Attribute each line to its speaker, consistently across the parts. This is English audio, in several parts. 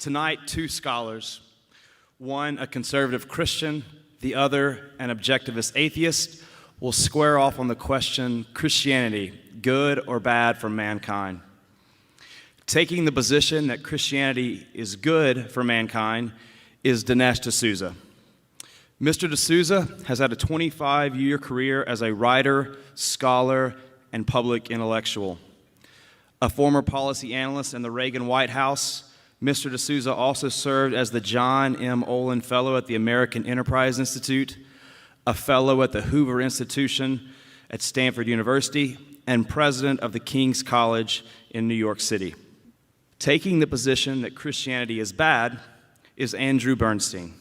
Speaker 1: Tonight, two scholars, one a conservative Christian, the other an objectivist atheist, will square off on the question, Christianity, good or bad for mankind? Taking the position that Christianity is good for mankind is Dinesh DSouza. Mr. DSouza has had a 25-year career as a writer, scholar, and public intellectual. A former policy analyst in the Reagan White House, Mr. DSouza also served as the John M. Olin Fellow at the American Enterprise Institute, a fellow at the Hoover Institution at Stanford University, and president of the King's College in New York City. Taking the position that Christianity is bad is Andrew Bernstein.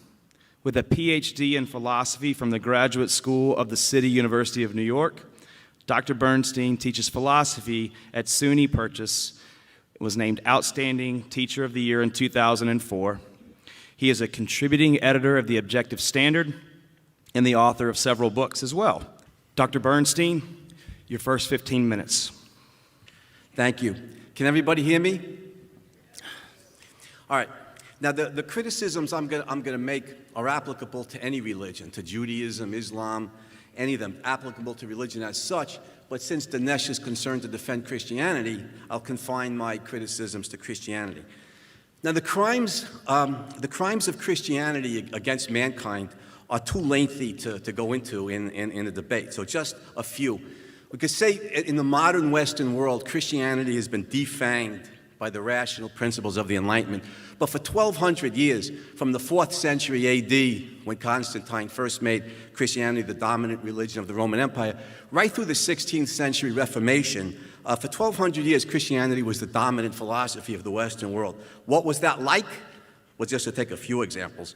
Speaker 1: With a PhD in philosophy from the Graduate School of the City University of New York, Dr. Bernstein teaches philosophy at SUNY Purchase, was named Outstanding Teacher of the Year in 2004. He is a contributing editor of The Objective Standard and the author of several books as well. Dr. Bernstein, your first 15 minutes.
Speaker 2: Thank you. Can everybody hear me? All right. Now, the criticisms I'm going to make are applicable to any religion, to Judaism, Islam, any of them, applicable to religion as such. But since Dinesh is concerned to defend Christianity, I'll confine my criticisms to Christianity. Now, the crimes of Christianity against mankind are too lengthy to go into in a debate, so just a few. We could say in the modern Western world, Christianity has been defanged by the rational principles of the Enlightenment. But for 1,200 years, from the 4th century AD, when Constantine first made Christianity the dominant religion of the Roman Empire, right through the 16th century Reformation, for 1,200 years, Christianity was the dominant philosophy of the Western world. What was that like? Well, just to take a few examples.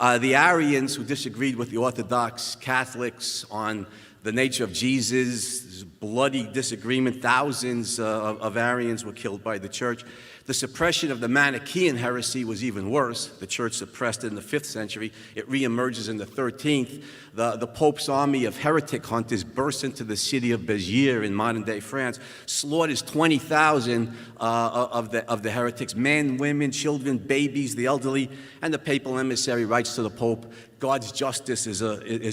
Speaker 2: The Arians, who disagreed with the Orthodox Catholics on the nature of Jesus, bloody disagreement, thousands of Arians were killed by the church. The suppression of the Manichaean heresy was even worse. The church suppressed it in the 5th century. It reemerges in the 13th. The Pope's army of heretic hunters bursts into the city of Béziers in modern-day France, slaughters 20,000 of the heretics, men, women, children, babies, the elderly, and the papal emissary writes to the Pope, God's justice is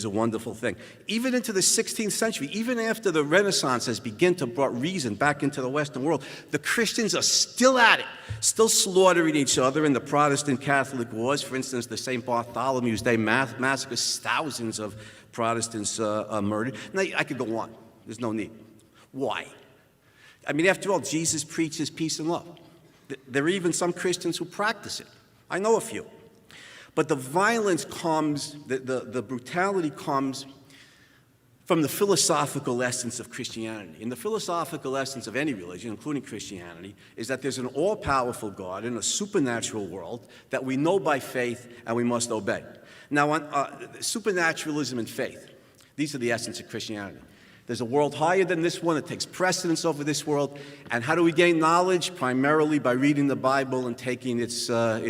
Speaker 2: a wonderful thing. Even into the 16th century, even after the Renaissance has begun to brought reason back into the Western world, the Christians are still at it, still slaughtering each other in the Protestant Catholic wars. For instance, the St. Bartholomew's Day massacres, thousands of Protestants murdered. Now, I could go on. There's no need. Why? I mean, after all, Jesus preaches peace and love. There are even some Christians who practice it. I know a few. But the violence comes, the brutality comes from the philosophical essence of Christianity. And the philosophical essence of any religion, including Christianity, is that there's an all-powerful God in a supernatural world that we know by faith and we must obey. Now, on supernaturalism and faith, these are the essence of Christianity. There's a world higher than this one that takes precedence over this world. And how do we gain knowledge? Primarily by reading the Bible and taking its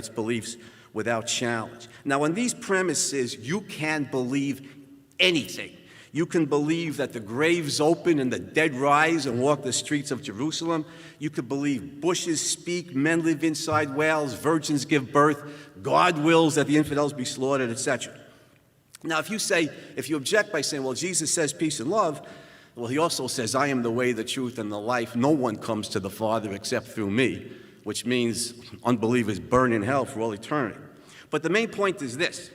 Speaker 2: beliefs without challenge. Now, on these premises, you can believe anything. You can believe that the graves open and the dead rise and walk the streets of Jerusalem. You could believe bushes speak, men live inside whales, virgins give birth, God wills that the infidels be slaughtered, etc. Now, if you object by saying, well, Jesus says peace and love, well, he also says, I am the way, the truth, and the life. No one comes to the Father except through me, which means unbelievers burn in hell for all eternity. But the main point is this.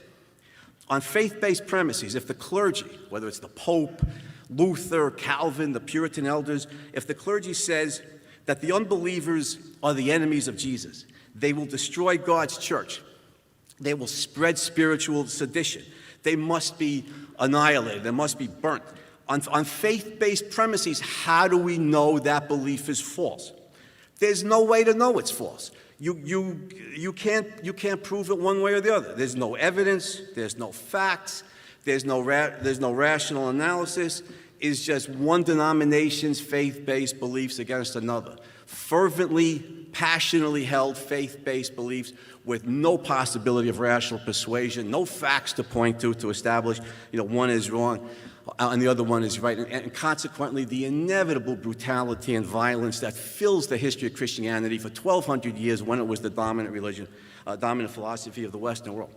Speaker 2: On faith-based premises, if the clergy, whether it's the Pope, Luther, Calvin, the Puritan elders, if the clergy says that the unbelievers are the enemies of Jesus, they will destroy God's church, they will spread spiritual sedition, they must be annihilated, they must be burnt. On faith-based premises, how do we know that belief is false? There's no way to know it's false. You can't prove it one way or the other. There's no evidence, there's no facts, there's no rational analysis. It's just one denomination's faith-based beliefs against another. Fervently passionately held faith-based beliefs with no possibility of rational persuasion, no facts to point to establish, one is wrong and the other one is right. And consequently, the inevitable brutality and violence that fills the history of Christianity for 1,200 years when it was the dominant religion, dominant philosophy of the Western world.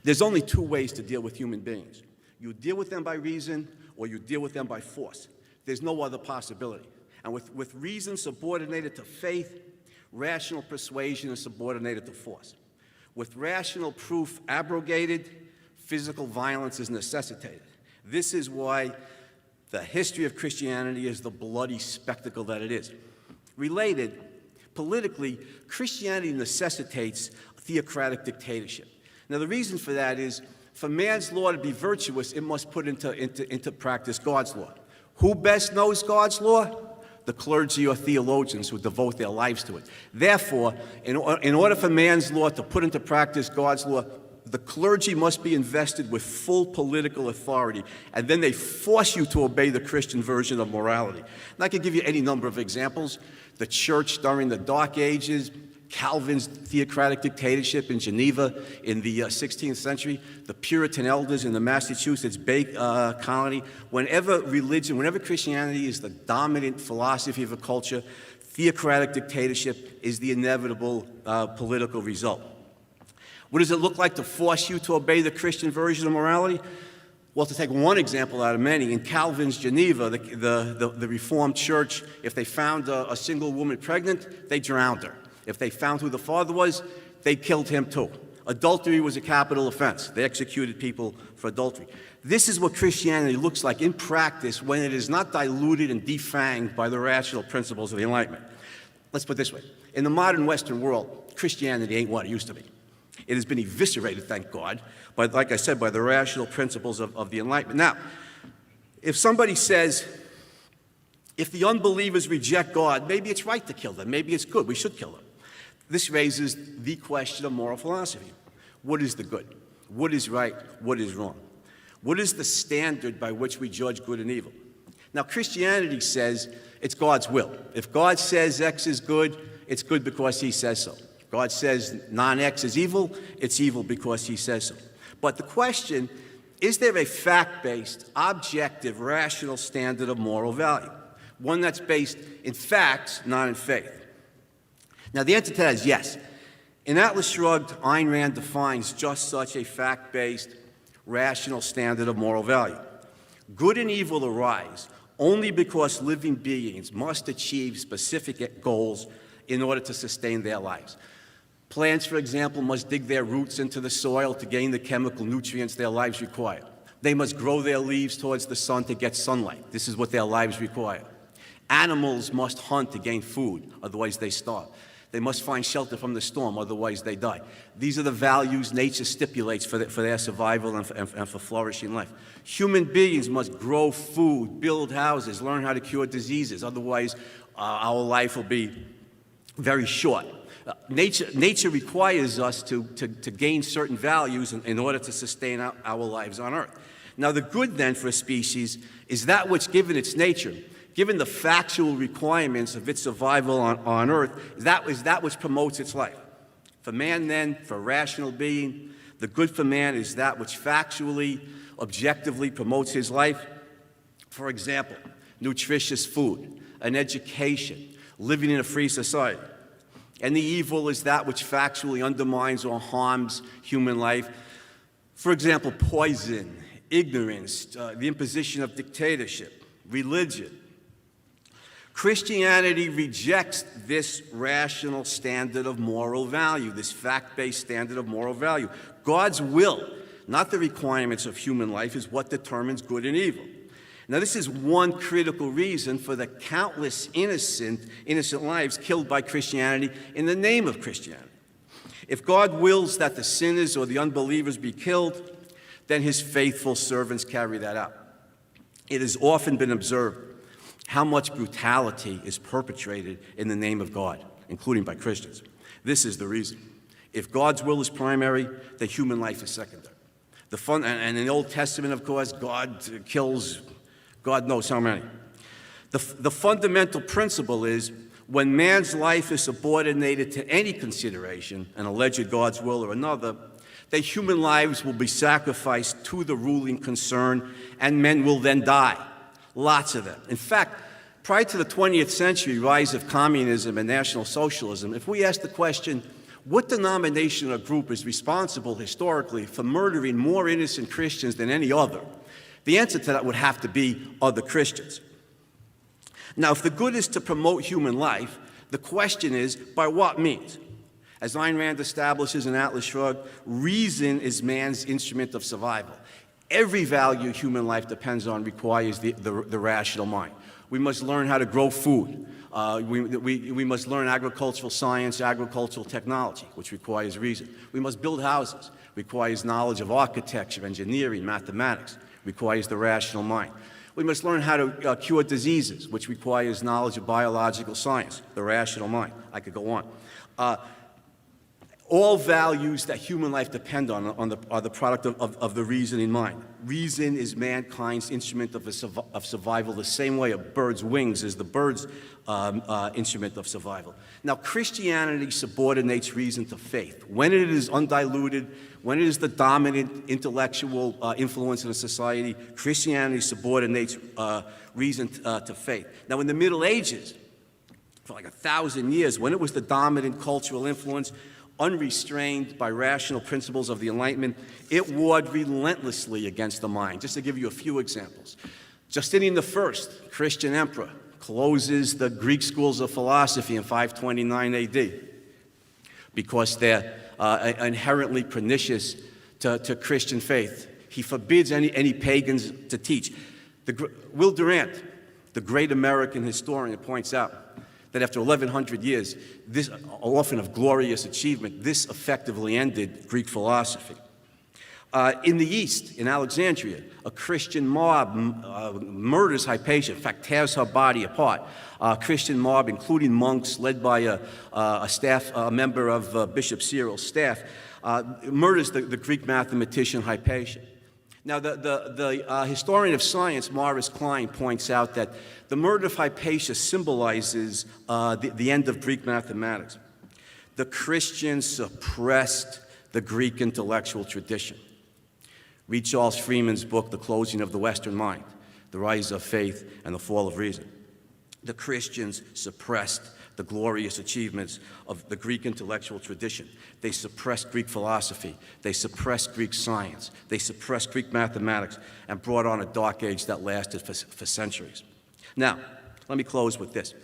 Speaker 2: There's only two ways to deal with human beings. You deal with them by reason, or you deal with them by force. There's no other possibility. And with reason subordinated to faith, rational persuasion is subordinated to force. With rational proof abrogated, physical violence is necessitated. This is why the history of Christianity is the bloody spectacle that it is. Related, politically, Christianity necessitates theocratic dictatorship. Now, the reason for that is, for man's law to be virtuous, it must put into practice God's law. Who best knows God's law? The clergy or theologians who devote their lives to it. Therefore, in order for man's law to put into practice God's law, the clergy must be invested with full political authority, and then they force you to obey the Christian version of morality. And I could give you any number of examples. The church during the Dark Ages, Calvin's theocratic dictatorship in Geneva in the 16th century, the Puritan elders in the Massachusetts Bay Colony. Whenever Christianity is the dominant philosophy of a culture, theocratic dictatorship is the inevitable political result. What does it look like to force you to obey the Christian version of morality? Well, to take one example out of many, in Calvin's Geneva, the Reformed Church, if they found a single woman pregnant, they drowned her. If they found who the father was, they killed him too. Adultery was a capital offense. They executed people for adultery. This is what Christianity looks like in practice when it is not diluted and defanged by the rational principles of the Enlightenment. Let's put it this way. In the modern Western world, Christianity ain't what it used to be. It has been eviscerated, thank God, but like I said, by the rational principles of the Enlightenment. Now, if somebody says, if the unbelievers reject God, maybe it's right to kill them. Maybe it's good. We should kill them. This raises the question of moral philosophy. What is the good? What is right? What is wrong? What is the standard by which we judge good and evil? Now, Christianity says it's God's will. If God says X is good, it's good because he says so. If God says non-X is evil, it's evil because he says so. But the question, is there a fact-based, objective, rational standard of moral value? One that's based in facts, not in faith. Now, the answer to that is yes. In Atlas Shrugged, Ayn Rand defines just such a fact-based, rational standard of moral value. Good and evil arise only because living beings must achieve specific goals in order to sustain their lives. Plants, for example, must dig their roots into the soil to gain the chemical nutrients their lives require. They must grow their leaves towards the sun to get sunlight. This is what their lives require. Animals must hunt to gain food, otherwise they starve. They must find shelter from the storm, otherwise they die. These are the values nature stipulates for their survival and for flourishing life. Human beings must grow food, build houses, learn how to cure diseases, otherwise our life will be very short. Nature requires us to gain certain values in order to sustain our lives on Earth. Now, the good then for a species is that which, given its nature, given the factual requirements of its survival on Earth, is that which promotes its life. For man then, for a rational being, the good for man is that which factually, objectively promotes his life. For example, nutritious food, an education, living in a free society. And the evil is that which factually undermines or harms human life. For example, poison, ignorance, the imposition of dictatorship, religion. Christianity rejects this rational standard of moral value, this fact-based standard of moral value. God's will, not the requirements of human life, is what determines good and evil. Now, this is one critical reason for the countless innocent lives killed by Christianity in the name of Christianity. If God wills that the sinners or the unbelievers be killed, then his faithful servants carry that out. It has often been observed how much brutality is perpetrated in the name of God, including by Christians. This is the reason. If God's will is primary, then human life is secondary. And in the Old Testament, of course, God kills God knows how many. The fundamental principle is When man's life is subordinated to any consideration, an alleged God's will or another, that human lives will be sacrificed to the ruling concern, and men will then die. Lots of them. In fact, prior to the 20th century rise of communism and National Socialism, if we ask the question, what denomination or group is responsible historically for murdering more innocent Christians than any other, the answer to that would have to be other Christians. Now, if the good is to promote human life, the question is, by what means? As Ayn Rand establishes in Atlas Shrugged, reason is man's instrument of survival. Every value human life depends on requires the rational mind. We must learn how to grow food. We must learn agricultural science, agricultural technology, which requires reason. We must build houses, requires knowledge of architecture, engineering, mathematics, requires the rational mind. We must learn how to cure diseases, which requires knowledge of biological science, the rational mind. I could go on. All values that human life depend on are the product of the reasoning mind. Reason is mankind's instrument of survival, the same way a bird's wings is the bird's instrument of survival. Now, Christianity subordinates reason to faith. When it is undiluted, when it is the dominant intellectual influence in a society, Christianity subordinates reason to faith. Now, in the Middle Ages, for like 1,000 years, when it was the dominant cultural influence, unrestrained by rational principles of the Enlightenment, it warred relentlessly against the mind. Just to give you a few examples. Justinian I, Christian emperor, closes the Greek schools of philosophy in 529 AD because they're inherently pernicious to Christian faith. He forbids any pagans to teach. Will Durant, the great American historian, points out that after 1,100 years, this often of glorious achievement, this effectively ended Greek philosophy. In the East, in Alexandria, a Christian mob murders Hypatia, in fact, tears her body apart. A Christian mob, including monks, led by a member of Bishop Cyril's staff, murders the Greek mathematician Hypatia. Now, the historian of science, Maurice Klein, points out that the murder of Hypatia symbolizes the end of Greek mathematics. The Christians suppressed the Greek intellectual tradition. Read Charles Freeman's book, The Closing of the Western Mind, The Rise of Faith and the Fall of Reason. The Christians suppressed the glorious achievements of the Greek intellectual tradition. They suppressed Greek philosophy. They suppressed Greek science. They suppressed Greek mathematics and brought on a dark age that lasted for centuries. Now, let me close with this.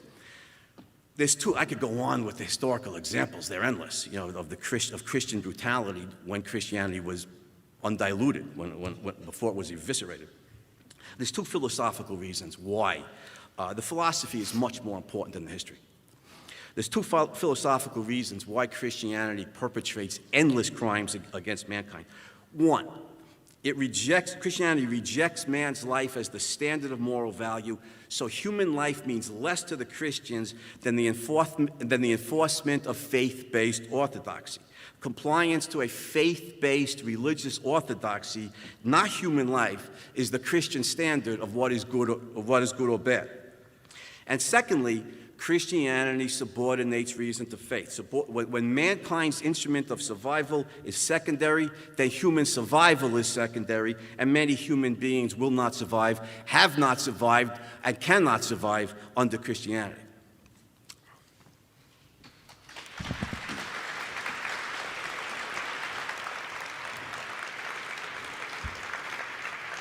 Speaker 2: I could go on with the historical examples. They're endless, of Christian brutality when Christianity was undiluted, before it was eviscerated. There's two philosophical reasons why. The philosophy is much more important than the history. There's two philosophical reasons why Christianity perpetrates endless crimes against mankind. One, Christianity rejects man's life as the standard of moral value, so human life means less to the Christians than the enforcement of faith-based orthodoxy. Compliance to a faith-based religious orthodoxy, not human life, is the Christian standard of what is good or bad. And secondly, Christianity subordinates reason to faith. When mankind's instrument of survival is secondary, then human survival is secondary, and many human beings will not survive, have not survived, and cannot survive under Christianity.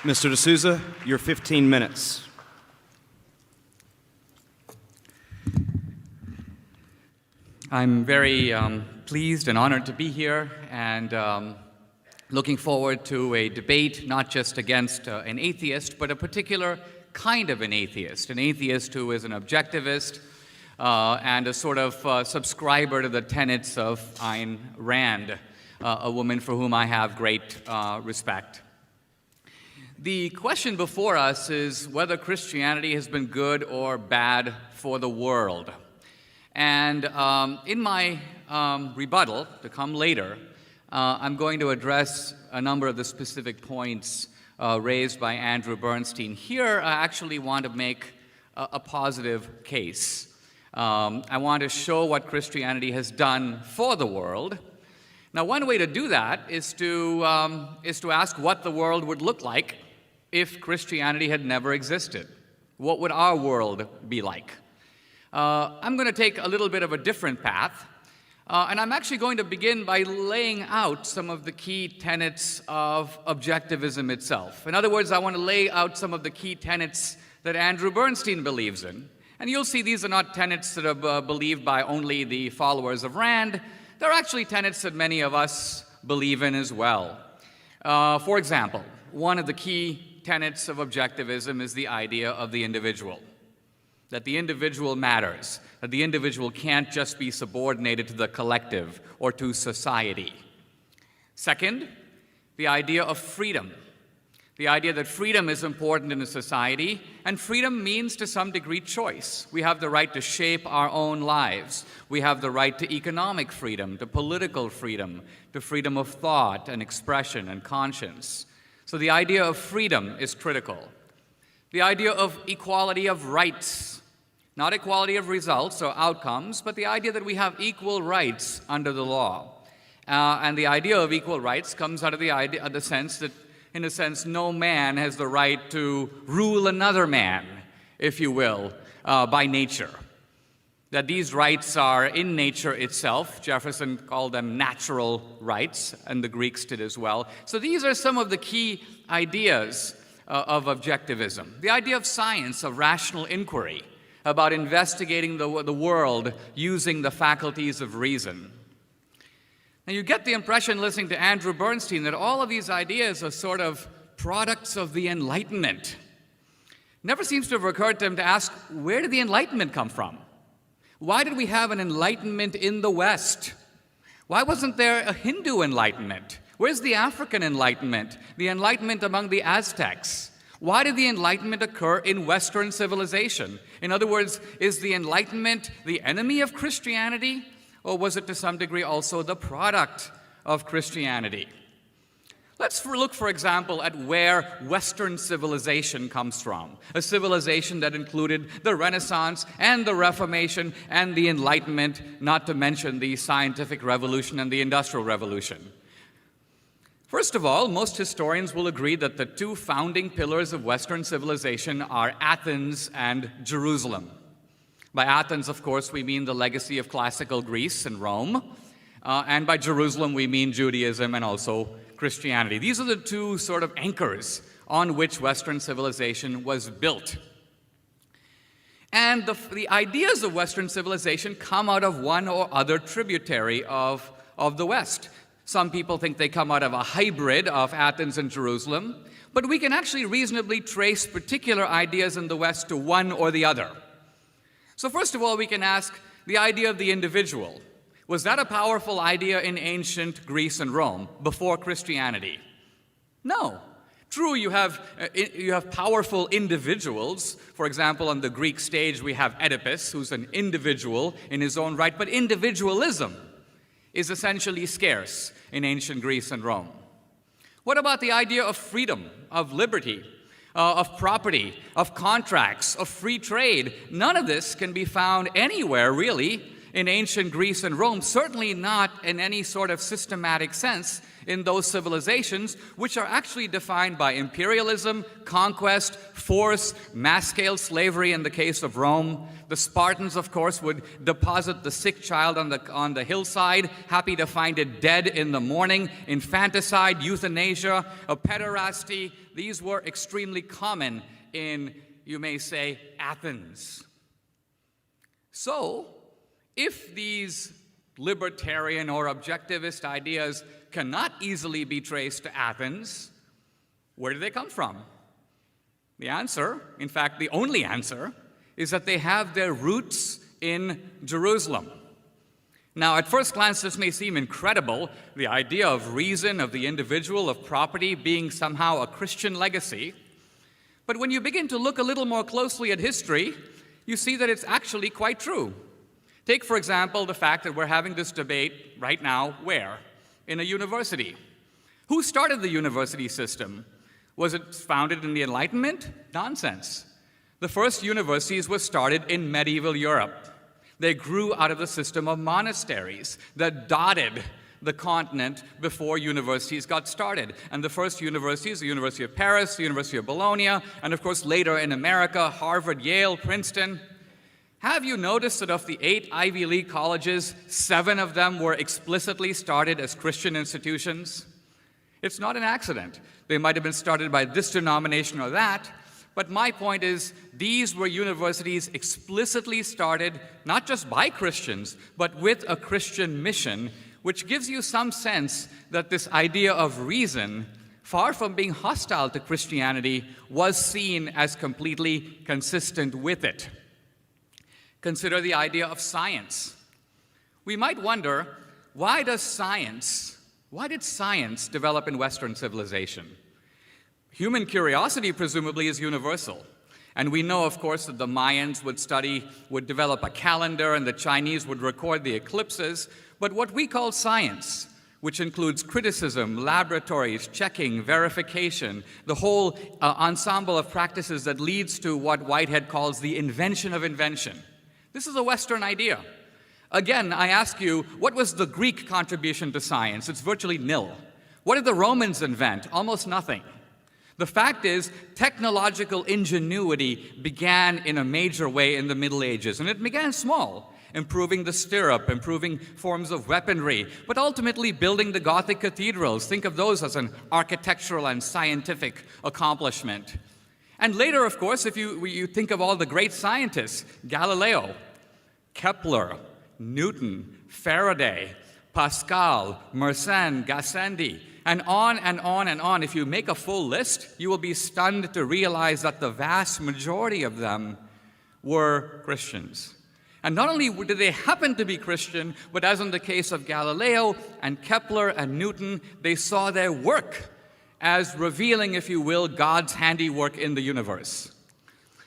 Speaker 1: Mr. DSouza, your 15 minutes.
Speaker 3: I'm very pleased and honored to be here, and looking forward to a debate not just against an atheist, but a particular kind of an atheist who is an objectivist and a sort of subscriber to the tenets of Ayn Rand, a woman for whom I have great respect. The question before us is whether Christianity has been good or bad for the world. And in my rebuttal, to come later, I'm going to address a number of the specific points raised by Andrew Bernstein. Here, I actually want to make a positive case. I want to show what Christianity has done for the world. Now, one way to do that is to ask what the world would look like if Christianity had never existed. What would our world be like? I'm going to take a little bit of a different path, and I'm actually going to begin by laying out some of the key tenets of objectivism itself. In other words, I want to lay out some of the key tenets that Andrew Bernstein believes in. And you'll see these are not tenets that are believed by only the followers of Rand. They're actually tenets that many of us believe in as well. For example, one of the key tenets of objectivism is the idea of the individual, that the individual matters, that the individual can't just be subordinated to the collective or to society. Second, the idea of freedom, the idea that freedom is important in a society, and freedom means to some degree choice. We have the right to shape our own lives. We have the right to economic freedom, to political freedom, to freedom of thought and expression and conscience. So the idea of freedom is critical. The idea of equality of rights, not equality of results or outcomes, but the idea that we have equal rights under the law. And the idea of equal rights comes out of the sense that, in a sense, no man has the right to rule another man, if you will, by nature. That these rights are in nature itself. Jefferson called them natural rights, and the Greeks did as well. So these are some of the key ideas of objectivism. The idea of science, of rational inquiry, about investigating the world using the faculties of reason. Now, you get the impression, listening to Andrew Bernstein, that all of these ideas are sort of products of the Enlightenment. Never seems to have occurred to him to ask, where did the Enlightenment come from? Why did we have an Enlightenment in the West? Why wasn't there a Hindu Enlightenment? Where's the African Enlightenment? The Enlightenment among the Aztecs? Why did the Enlightenment occur in Western civilization? In other words, is the Enlightenment the enemy of Christianity? Or was it to some degree also the product of Christianity? Let's look, for example, at where Western civilization comes from. A civilization that included the Renaissance and the Reformation and the Enlightenment, not to mention the scientific revolution and the Industrial Revolution. First of all, most historians will agree that the two founding pillars of Western civilization are Athens and Jerusalem. By Athens, of course, we mean the legacy of classical Greece and Rome, and by Jerusalem we mean Judaism and also Christianity. These are the two sort of anchors on which Western civilization was built. And the ideas of Western civilization come out of one or other tributary of the West. Some people think they come out of a hybrid of Athens and Jerusalem, but we can actually reasonably trace particular ideas in the West to one or the other. So first of all, we can ask the idea of the individual. Was that a powerful idea in ancient Greece and Rome before Christianity? No. True, you have powerful individuals. For example, on the Greek stage, we have Oedipus, who's an individual in his own right, but individualism is essentially scarce in ancient Greece and Rome. What about the idea of freedom, of liberty, of property, of contracts, of free trade? None of this can be found anywhere, really, in ancient Greece and Rome, certainly not in any sort of systematic sense in those civilizations, which are actually defined by imperialism, conquest, force, mass-scale slavery in the case of Rome. The Spartans, of course, would deposit the sick child on the hillside, happy to find it dead in the morning. Infanticide, euthanasia, pederasty, these were extremely common in, you may say, Athens. So, if these libertarian or objectivist ideas cannot easily be traced to Athens, where do they come from? The answer, in fact, the only answer, is that they have their roots in Jerusalem. Now, at first glance, this may seem incredible, the idea of reason, of the individual, of property being somehow a Christian legacy. But when you begin to look a little more closely at history, you see that it's actually quite true. Take, for example, the fact that we're having this debate right now, where? In a university. Who started the university system? Was it founded in the Enlightenment? Nonsense. The first universities were started in medieval Europe. They grew out of the system of monasteries that dotted the continent before universities got started. And the first universities, the University of Paris, the University of Bologna, and of course later in America, Harvard, Yale, Princeton. Have you noticed that of the 8 Ivy League colleges, 7 of them were explicitly started as Christian institutions? It's not an accident. They might have been started by this denomination or that, but my point is these were universities explicitly started not just by Christians, but with a Christian mission, which gives you some sense that this idea of reason, far from being hostile to Christianity, was seen as completely consistent with it. Consider the idea of science. We might wonder, why did science develop in Western civilization? Human curiosity, presumably, is universal. And we know, of course, that the Mayans would develop a calendar, and the Chinese would record the eclipses. But what we call science, which includes criticism, laboratories, checking, verification, the whole ensemble of practices that leads to what Whitehead calls the invention of invention. This is a Western idea. Again, I ask you, what was the Greek contribution to science? It's virtually nil. What did the Romans invent? Almost nothing. The fact is, technological ingenuity began in a major way in the Middle Ages, and it began small, improving the stirrup, improving forms of weaponry, but ultimately building the Gothic cathedrals. Think of those as an architectural and scientific accomplishment. And later, of course, if you think of all the great scientists, Galileo, Kepler, Newton, Faraday, Pascal, Mersenne, Gassendi, and on and on and on. If you make a full list, you will be stunned to realize that the vast majority of them were Christians. And not only did they happen to be Christian, but as in the case of Galileo and Kepler and Newton, they saw their work as revealing, if you will, God's handiwork in the universe.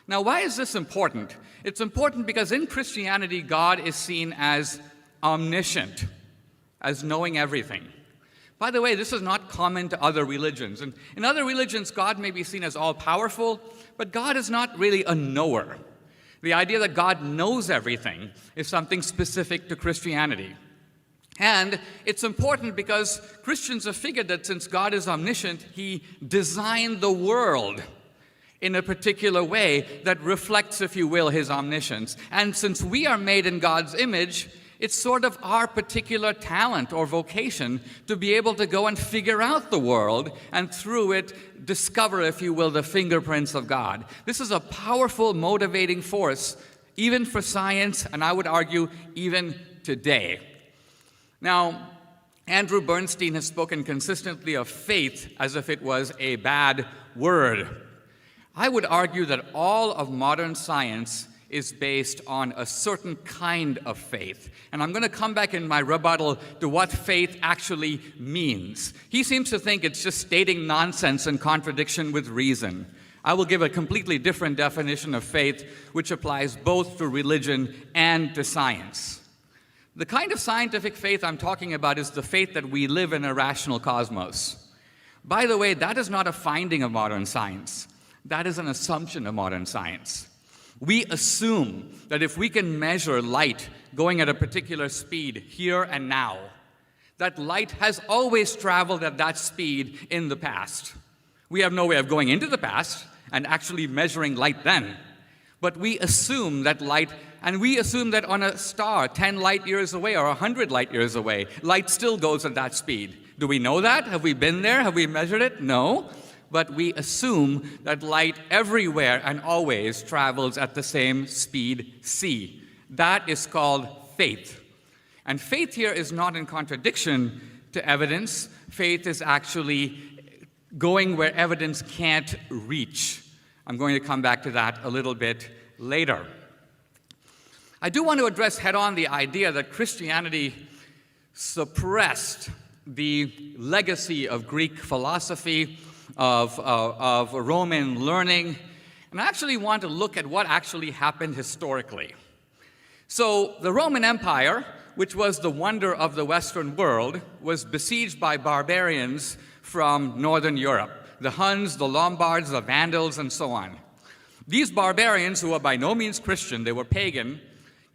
Speaker 3: Now, why is this important? It's important because in Christianity, God is seen as omniscient, as knowing everything. By the way, this is not common to other religions. And in other religions, God may be seen as all-powerful, but God is not really a knower. The idea that God knows everything is something specific to Christianity. And it's important because Christians have figured that since God is omniscient, He designed the world in a particular way that reflects, if you will, His omniscience. And since we are made in God's image, it's sort of our particular talent or vocation to be able to go and figure out the world and through it discover, if you will, the fingerprints of God. This is a powerful motivating force, even for science, and I would argue even today. Now, Andrew Bernstein has spoken consistently of faith as if it was a bad word. I would argue that all of modern science is based on a certain kind of faith. And I'm going to come back in my rebuttal to what faith actually means. He seems to think it's just stating nonsense in contradiction with reason. I will give a completely different definition of faith, which applies both to religion and to science. The kind of scientific faith I'm talking about is the faith that we live in a rational cosmos. By the way, that is not a finding of modern science. That is an assumption of modern science. We assume that if we can measure light going at a particular speed here and now, that light has always traveled at that speed in the past. We have no way of going into the past and actually measuring light then. But we assume that light, and we assume that on a star 10 light years away or 100 light years away, light still goes at that speed. Do we know that? Have we been there? Have we measured it? No. But we assume that light everywhere and always travels at the same speed, c. That is called faith. And faith here is not in contradiction to evidence. Faith is actually going where evidence can't reach. I'm going to come back to that a little bit later. I do want to address head-on the idea that Christianity suppressed the legacy of Greek philosophy, of Roman learning, and I actually want to look at what actually happened historically. So the Roman Empire, which was the wonder of the Western world, was besieged by barbarians from Northern Europe, the Huns, the Lombards, the Vandals, and so on. These barbarians, who were by no means Christian, they were pagan,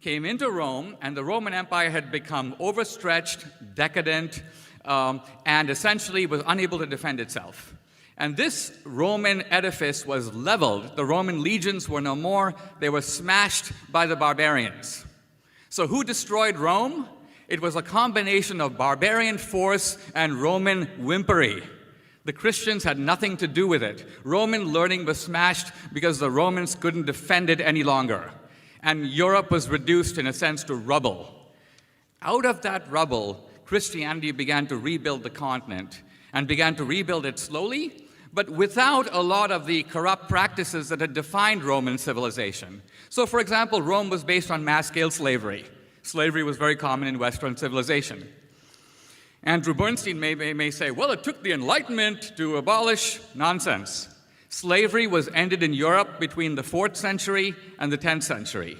Speaker 3: came into Rome, and the Roman Empire had become overstretched, decadent, and essentially was unable to defend itself. And this Roman edifice was leveled. The Roman legions were no more. They were smashed by the barbarians. So who destroyed Rome? It was a combination of barbarian force and Roman whimpery. The Christians had nothing to do with it. Roman learning was smashed because the Romans couldn't defend it any longer. And Europe was reduced, in a sense, to rubble. Out of that rubble, Christianity began to rebuild the continent, and began to rebuild it slowly, but without a lot of the corrupt practices that had defined Roman civilization. So, for example, Rome was based on mass-scale slavery. Slavery was very common in Western civilization. Andrew Bernstein may say, well, it took the Enlightenment to abolish. Nonsense. Slavery was ended in Europe between the 4th century and the 10th century.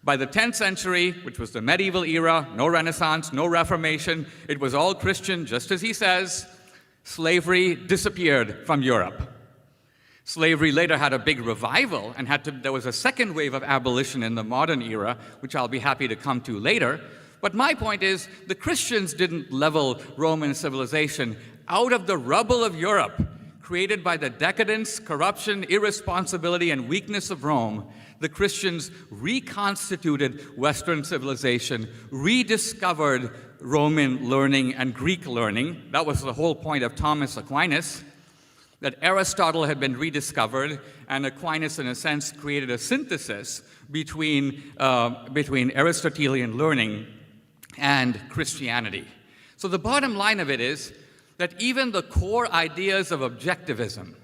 Speaker 3: By the 10th century, which was the medieval era, no Renaissance, no Reformation, it was all Christian, just as he says. Slavery disappeared from Europe. Slavery later had a big revival, and there was a second wave of abolition in the modern era, which I'll be happy to come to later. But my point is, the Christians didn't level Roman civilization. Out of the rubble of Europe, created by the decadence, corruption, irresponsibility, and weakness of Rome, the Christians reconstituted Western civilization, rediscovered Roman learning and Greek learning. That was the whole point of Thomas Aquinas, that Aristotle had been rediscovered, and Aquinas, in a sense, created a synthesis between Aristotelian learning and Christianity. So the bottom line of it is that even the core ideas of objectivism,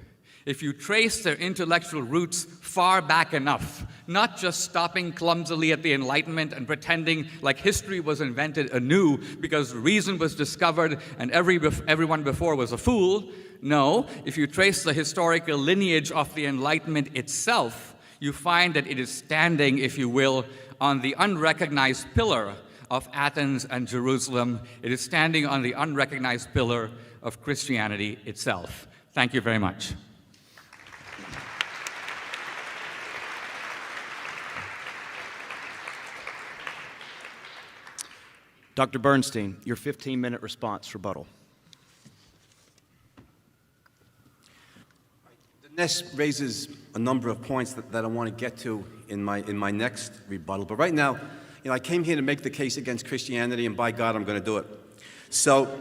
Speaker 3: if you trace their intellectual roots far back enough, not just stopping clumsily at the Enlightenment and pretending like history was invented anew because reason was discovered and everyone before was a fool. No, if you trace the historical lineage of the Enlightenment itself, you find that it is standing, if you will, on the unrecognized pillar of Athens and Jerusalem. It is standing on the unrecognized pillar of Christianity itself. Thank you very much.
Speaker 1: Dr. Bernstein, your 15-minute response rebuttal.
Speaker 2: Dinesh raises a number of points that I want to get to in my next rebuttal. But right now, I came here to make the case against Christianity, and by God, I'm going to do it. So,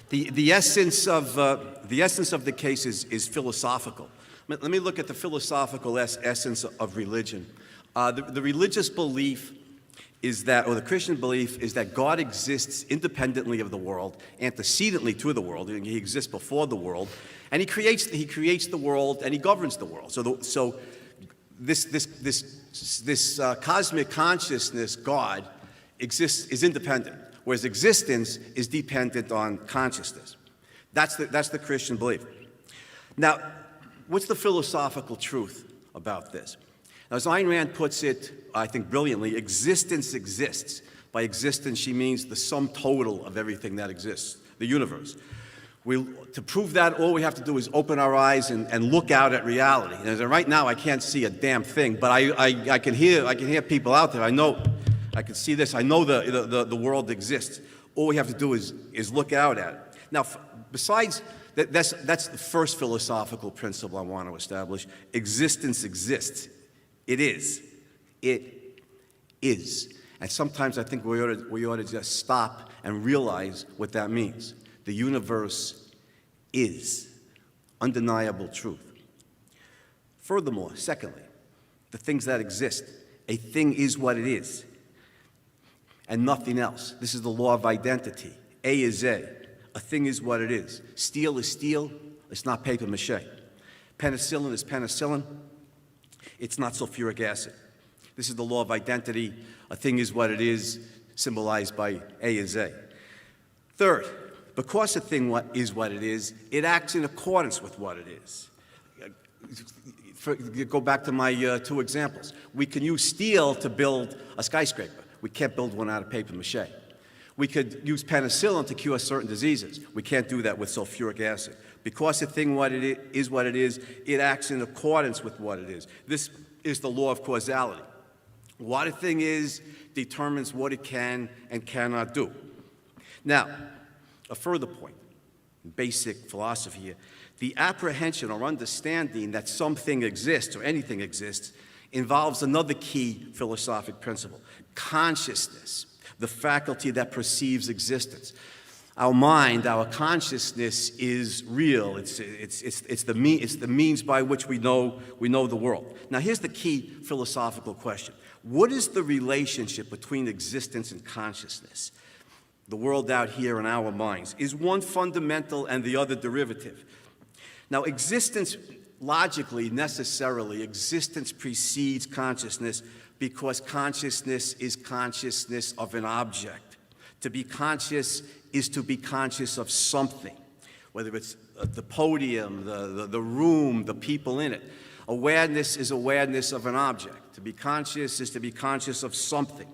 Speaker 2: the essence of the case is philosophical. Let me look at the philosophical essence of religion. The religious belief is that, or the Christian belief is that God exists independently of the world, antecedently to the world. He exists before the world, and He creates the world and He governs the world. So this cosmic consciousness, God, is independent, whereas existence is dependent on consciousness. That's the Christian belief. Now, what's the philosophical truth about this? Now, as Ayn Rand puts it, I think brilliantly, existence exists. By existence, she means the sum total of everything that exists, the universe. To prove that, all we have to do is open our eyes and look out at reality. And right now, I can't see a damn thing, but I can hear people out there. I can see this. I know the world exists. All we have to do is look out at it. Now, besides that's the first philosophical principle I want to establish. Existence exists. It is. It is. And sometimes I think we ought to just stop and realize what that means. The universe is. Undeniable truth. Furthermore, secondly, the things that exist. A thing is what it is, and nothing else. This is the law of identity. A is A. A thing is what it is. Steel is steel. It's not paper mache. Penicillin is penicillin. It's not sulfuric acid. This is the law of identity. A thing is what it is, symbolized by A is A. Third, because a thing is what it is, it acts in accordance with what it is. Go back to my two examples. We can use steel to build a skyscraper. We can't build one out of paper mache. We could use penicillin to cure certain diseases. We can't do that with sulfuric acid. Because a thing what it is, it acts in accordance with what it is. This is the law of causality. What a thing is determines what it can and cannot do. Now, a further point, basic philosophy here. The apprehension or understanding that something exists or anything exists involves another key philosophic principle, consciousness, the faculty that perceives existence. Our mind, our consciousness is real. It's the means by which we know the world. Now, here's the key philosophical question. What is the relationship between existence and consciousness? The world out here in our minds. Is one fundamental and the other derivative? Now, existence, logically, necessarily, existence precedes consciousness because consciousness is consciousness of an object. To be conscious is to be conscious of something, whether it's the podium, the room, the people in it. Awareness is awareness of an object. To be conscious is to be conscious of something.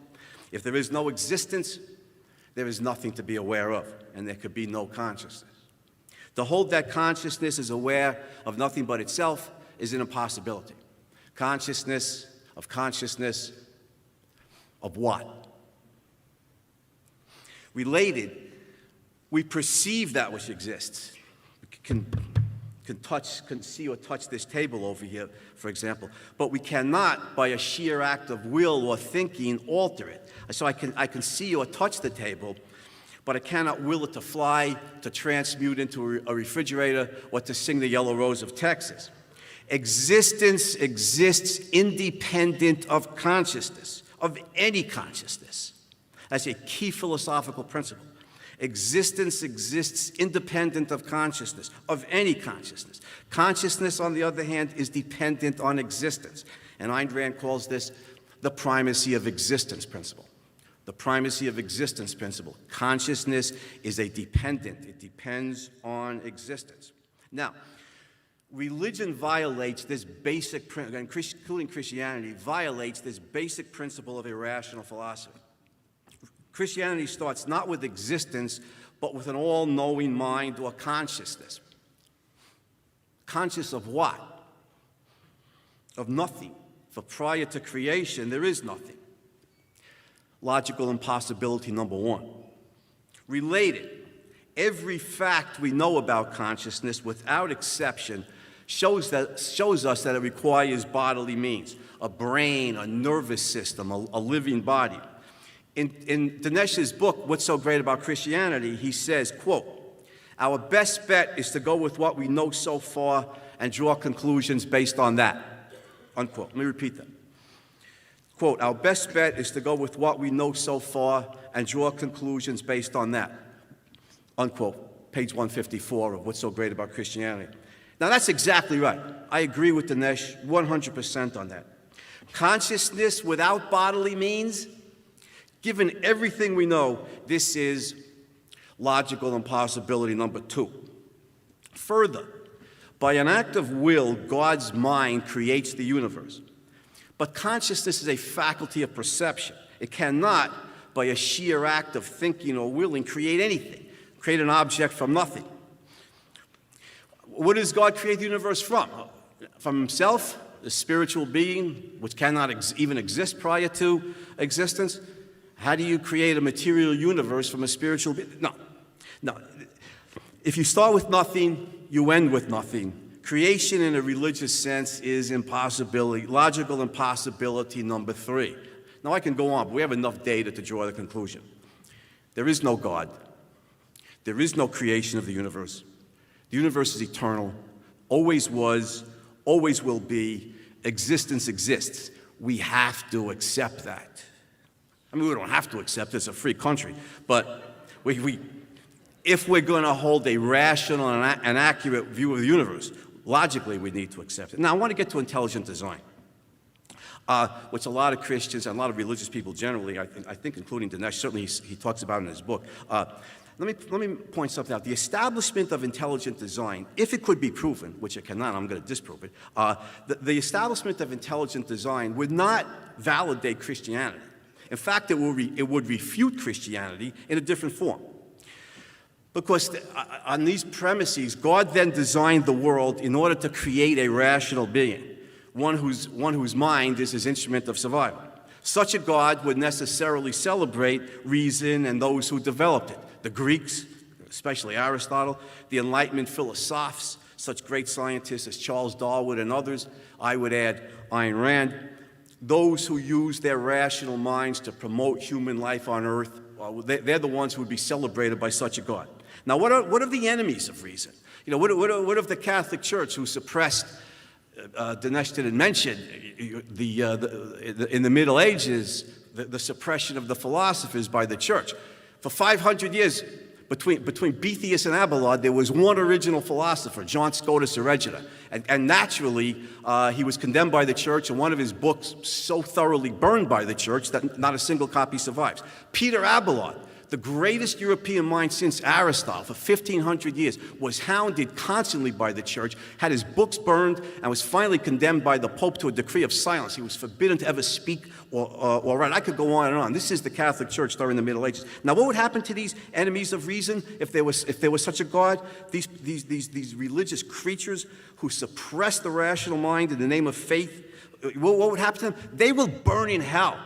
Speaker 2: If there is no existence, there is nothing to be aware of, and there could be no consciousness. To hold that consciousness is aware of nothing but itself is an impossibility. Consciousness of what? Related, we perceive that which exists. We can see or touch this table over here, for example, but we cannot, by a sheer act of will or thinking, alter it. So I can see or touch the table, but I cannot will it to fly, to transmute into a refrigerator, or to sing the Yellow Rose of Texas. Existence exists independent of consciousness, of any consciousness. That's a key philosophical principle. Existence exists independent of consciousness, of any consciousness. Consciousness, on the other hand, is dependent on existence. And Ayn Rand calls this the primacy of existence principle. The primacy of existence principle. Consciousness is a dependent. It depends on existence. Now, religion violates this basic principle, including Christianity, violates this basic principle of irrational philosophy. Christianity starts not with existence, but with an all-knowing mind or consciousness. Conscious of what? Of nothing. For prior to creation, there is nothing. Logical impossibility number one. Related, every fact we know about consciousness, without exception, shows us that it requires bodily means, a brain, a nervous system, a living body. In Dinesh's book, What's So Great About Christianity, he says, quote, our best bet is to go with what we know so far and draw conclusions based on that, unquote. Let me repeat that. Quote, our best bet is to go with what we know so far and draw conclusions based on that, unquote. Page 154 of What's So Great About Christianity. Now, that's exactly right. I agree with Dinesh 100% on that. Consciousness without bodily means, given everything we know, this is logical impossibility number two. Further, by an act of will, God's mind creates the universe. But consciousness is a faculty of perception. It cannot, by a sheer act of thinking or willing, create anything, create an object from nothing. What does God create the universe from? From himself, a spiritual being which cannot even exist prior to existence? How do you create a material universe from a spiritual being? No. If you start with nothing, you end with nothing. Creation in a religious sense is impossibility, logical impossibility number three. Now I can go on, but we have enough data to draw the conclusion. There is no God. There is no creation of the universe. The universe is eternal, always was, always will be. Existence exists. We have to accept that. I mean, we don't have to accept it. It's a free country. But if we're going to hold a rational and accurate view of the universe, logically we need to accept it. Now, I want to get to intelligent design, which a lot of Christians and a lot of religious people generally, I think including Dinesh, certainly he talks about in his book. Let me point something out. The establishment of intelligent design, if it could be proven, which it cannot, I'm going to disprove it, the establishment of intelligent design would not validate Christianity. In fact, it would refute Christianity in a different form. Because on these premises, God then designed the world in order to create a rational being, one whose mind is his instrument of survival. Such a God would necessarily celebrate reason and those who developed it. The Greeks, especially Aristotle, the Enlightenment philosophers, such great scientists as Charles Darwin and others, I would add Ayn Rand, those who use their rational minds to promote human life on earth, they're the ones who would be celebrated by such a God. Now, what are the enemies of reason? You know, what of the Catholic Church who suppressed, Dinesh didn't mention, in the Middle Ages, the suppression of the philosophers by the church. For 500 years, between Boethius and Abelard, there was one original philosopher, John Scotus Erigita. And naturally, he was condemned by the church, and one of his books so thoroughly burned by the church that not a single copy survives. Peter Abelard, the greatest European mind since Aristotle for 1,500 years, was hounded constantly by the church, had his books burned, and was finally condemned by the Pope to a decree of silence. He was forbidden to ever speak or write. I could go on and on. This is the Catholic Church during the Middle Ages. Now, what would happen to these enemies of reason if there was such a God? These religious creatures who suppress the rational mind in the name of faith, what would happen to them? They will burn in hell.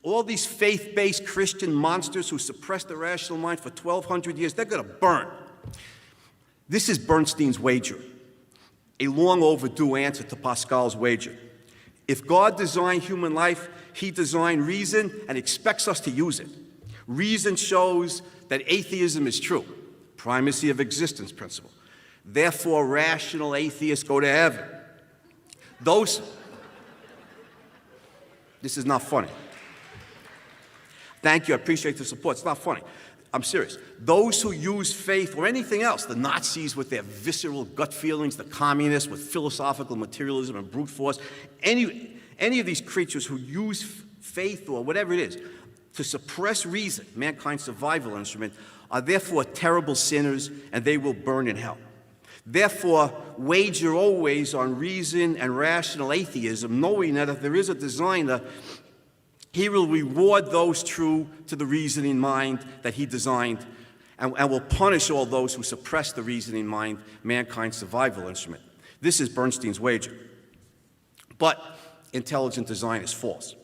Speaker 2: All these faith-based Christian monsters who suppressed the rational mind for 1,200 years, they're going to burn. This is Bernstein's wager, a long overdue answer to Pascal's wager. If God designed human life, he designed reason and expects us to use it. Reason shows that atheism is true, primacy of existence principle. Therefore, rational atheists go to heaven. This is not funny. Thank you, I appreciate the support. It's not funny. I'm serious. Those who use faith or anything else, the Nazis with their visceral gut feelings, the communists with philosophical materialism and brute force, any of these creatures who use faith or whatever it is to suppress reason, mankind's survival instrument, are therefore terrible sinners, and they will burn in hell. Therefore, wager always on reason and rational atheism, knowing that if there is a designer, he will reward those true to the reasoning mind that he designed, and will punish all those who suppress the reasoning mind, mankind's survival instrument. This is Bernstein's wager. But intelligent design is false.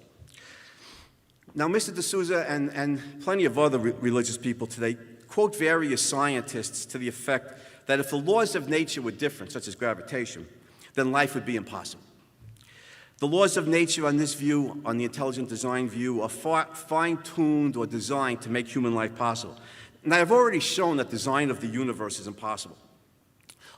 Speaker 2: Now, Mr. DSouza and plenty of other religious people today quote various scientists to the effect that if the laws of nature were different, such as gravitation, then life would be impossible. The laws of nature on this view, on the intelligent design view, are fine-tuned or designed to make human life possible. And I have already shown that design of the universe is impossible.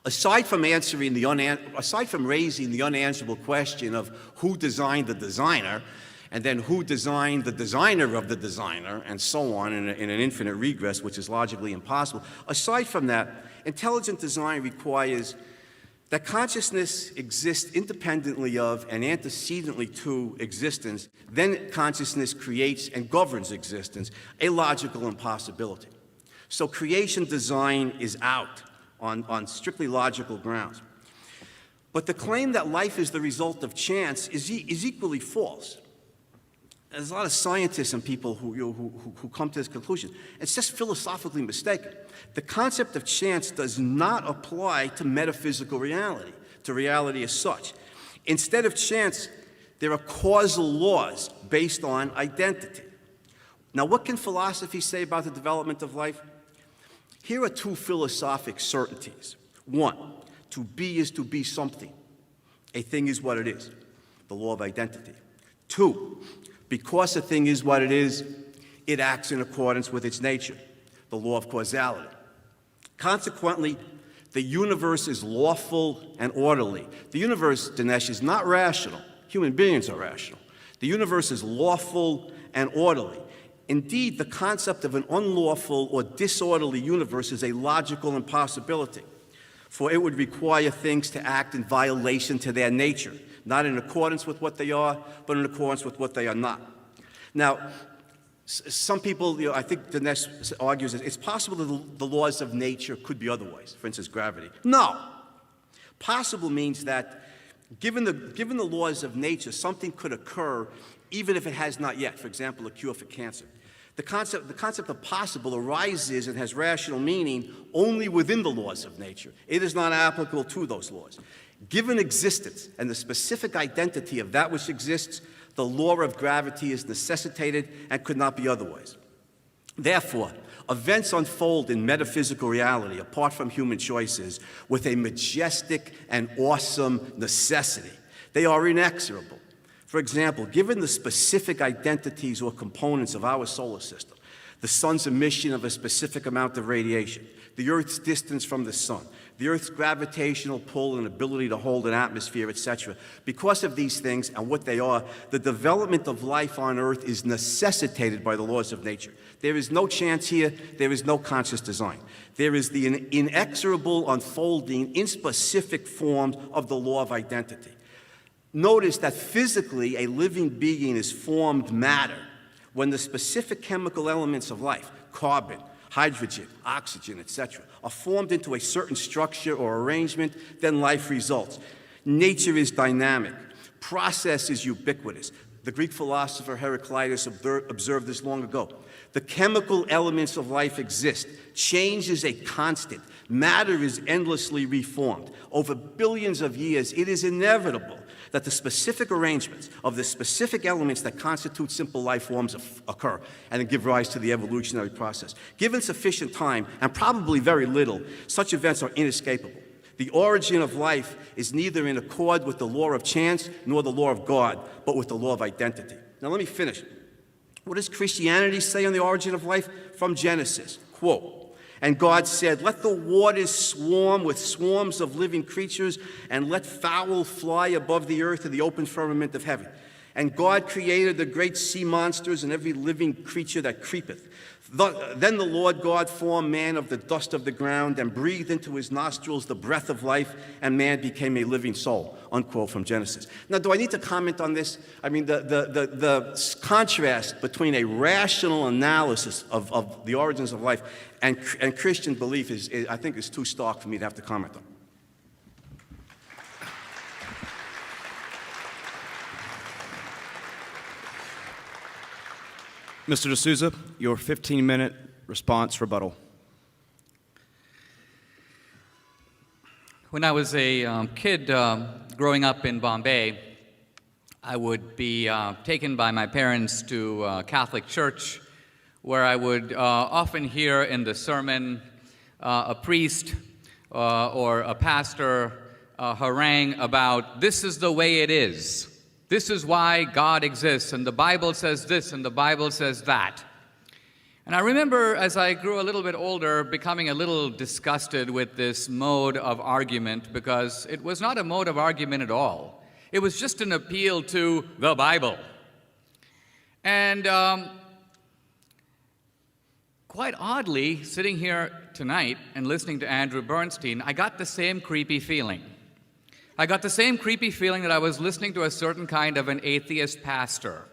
Speaker 2: Aside from raising the unanswerable question of who designed the designer, and then who designed the designer of the designer, and so on in an infinite regress, which is logically impossible, aside from that, intelligent design requires that consciousness exists independently of and antecedently to existence, then consciousness creates and governs existence, a logical impossibility. So creation design is out on strictly logical grounds. But the claim that life is the result of chance is equally false. There's a lot of scientists and people who come to this conclusion. It's just philosophically mistaken. The concept of chance does not apply to metaphysical reality, to reality as such. Instead of chance, there are causal laws based on identity. Now, what can philosophy say about the development of life? Here are two philosophic certainties. One, to be is to be something. A thing is what it is, the law of identity. Two, because a thing is what it is, it acts in accordance with its nature, the law of causality. Consequently, the universe is lawful and orderly. The universe, Dinesh, is not rational. Human beings are rational. The universe is lawful and orderly. Indeed, the concept of an unlawful or disorderly universe is a logical impossibility, for it would require things to act in violation to their nature, not in accordance with what they are, but in accordance with what they are not. Now, some people, I think Dinesh argues that it's possible that the laws of nature could be otherwise, for instance, gravity. No. Possible means that given the laws of nature, something could occur even if it has not yet, for example, a cure for cancer. The concept of possible arises and has rational meaning only within the laws of nature. It is not applicable to those laws. Given existence and the specific identity of that which exists, The law of gravity is necessitated and could not be otherwise. Therefore, events unfold in metaphysical reality, apart from human choices, with a majestic and awesome necessity. They are inexorable. For example, given the specific identities or components of our solar system, the sun's emission of a specific amount of radiation, the Earth's distance from the sun, the Earth's gravitational pull and ability to hold an atmosphere, etc. Because of these things and what they are, the development of life on Earth is necessitated by the laws of nature. There is no chance here. There is no conscious design. There is the inexorable unfolding in specific forms of the law of identity. Notice that physically a living being is formed matter when the specific chemical elements of life, carbon, hydrogen, oxygen, etc., are formed into a certain structure or arrangement, then life results. Nature is dynamic. Process is ubiquitous. The Greek philosopher Heraclitus observed this long ago. The chemical elements of life exist. Change is a constant. Matter is endlessly reformed. Over billions of years, it is inevitable that the specific arrangements of the specific elements that constitute simple life forms occur and then give rise to the evolutionary process. Given sufficient time, and probably very little, such events are inescapable. The origin of life is neither in accord with the law of chance nor the law of God, but with the law of identity. Now let me finish. What does Christianity say on the origin of life? From Genesis, quote, "And God said, let the waters swarm with swarms of living creatures, and let fowl fly above the earth in the open firmament of heaven. And God created the great sea monsters and every living creature that creepeth. Then the Lord God formed man of the dust of the ground and breathed into his nostrils the breath of life, and man became a living soul," unquote, from Genesis. Now, do I need to comment on this? I mean, the contrast between a rational analysis of the origins of life and Christian belief I think, is too stark for me to have to comment on.
Speaker 1: Mr. DeSouza, your 15-minute response rebuttal.
Speaker 3: When I was a kid growing up in Bombay, I would be taken by my parents to a Catholic church, where I would often hear in the sermon a priest or a pastor harangue about, this is the way it is. This is why God exists, and the Bible says this, and the Bible says that. And I remember, as I grew a little bit older, becoming a little disgusted with this mode of argument, because it was not a mode of argument at all. It was just an appeal to the Bible. And quite oddly, sitting here tonight and listening to Andrew Bernstein, I got the same creepy feeling. I got the same creepy feeling that I was listening to a certain kind of an atheist pastor.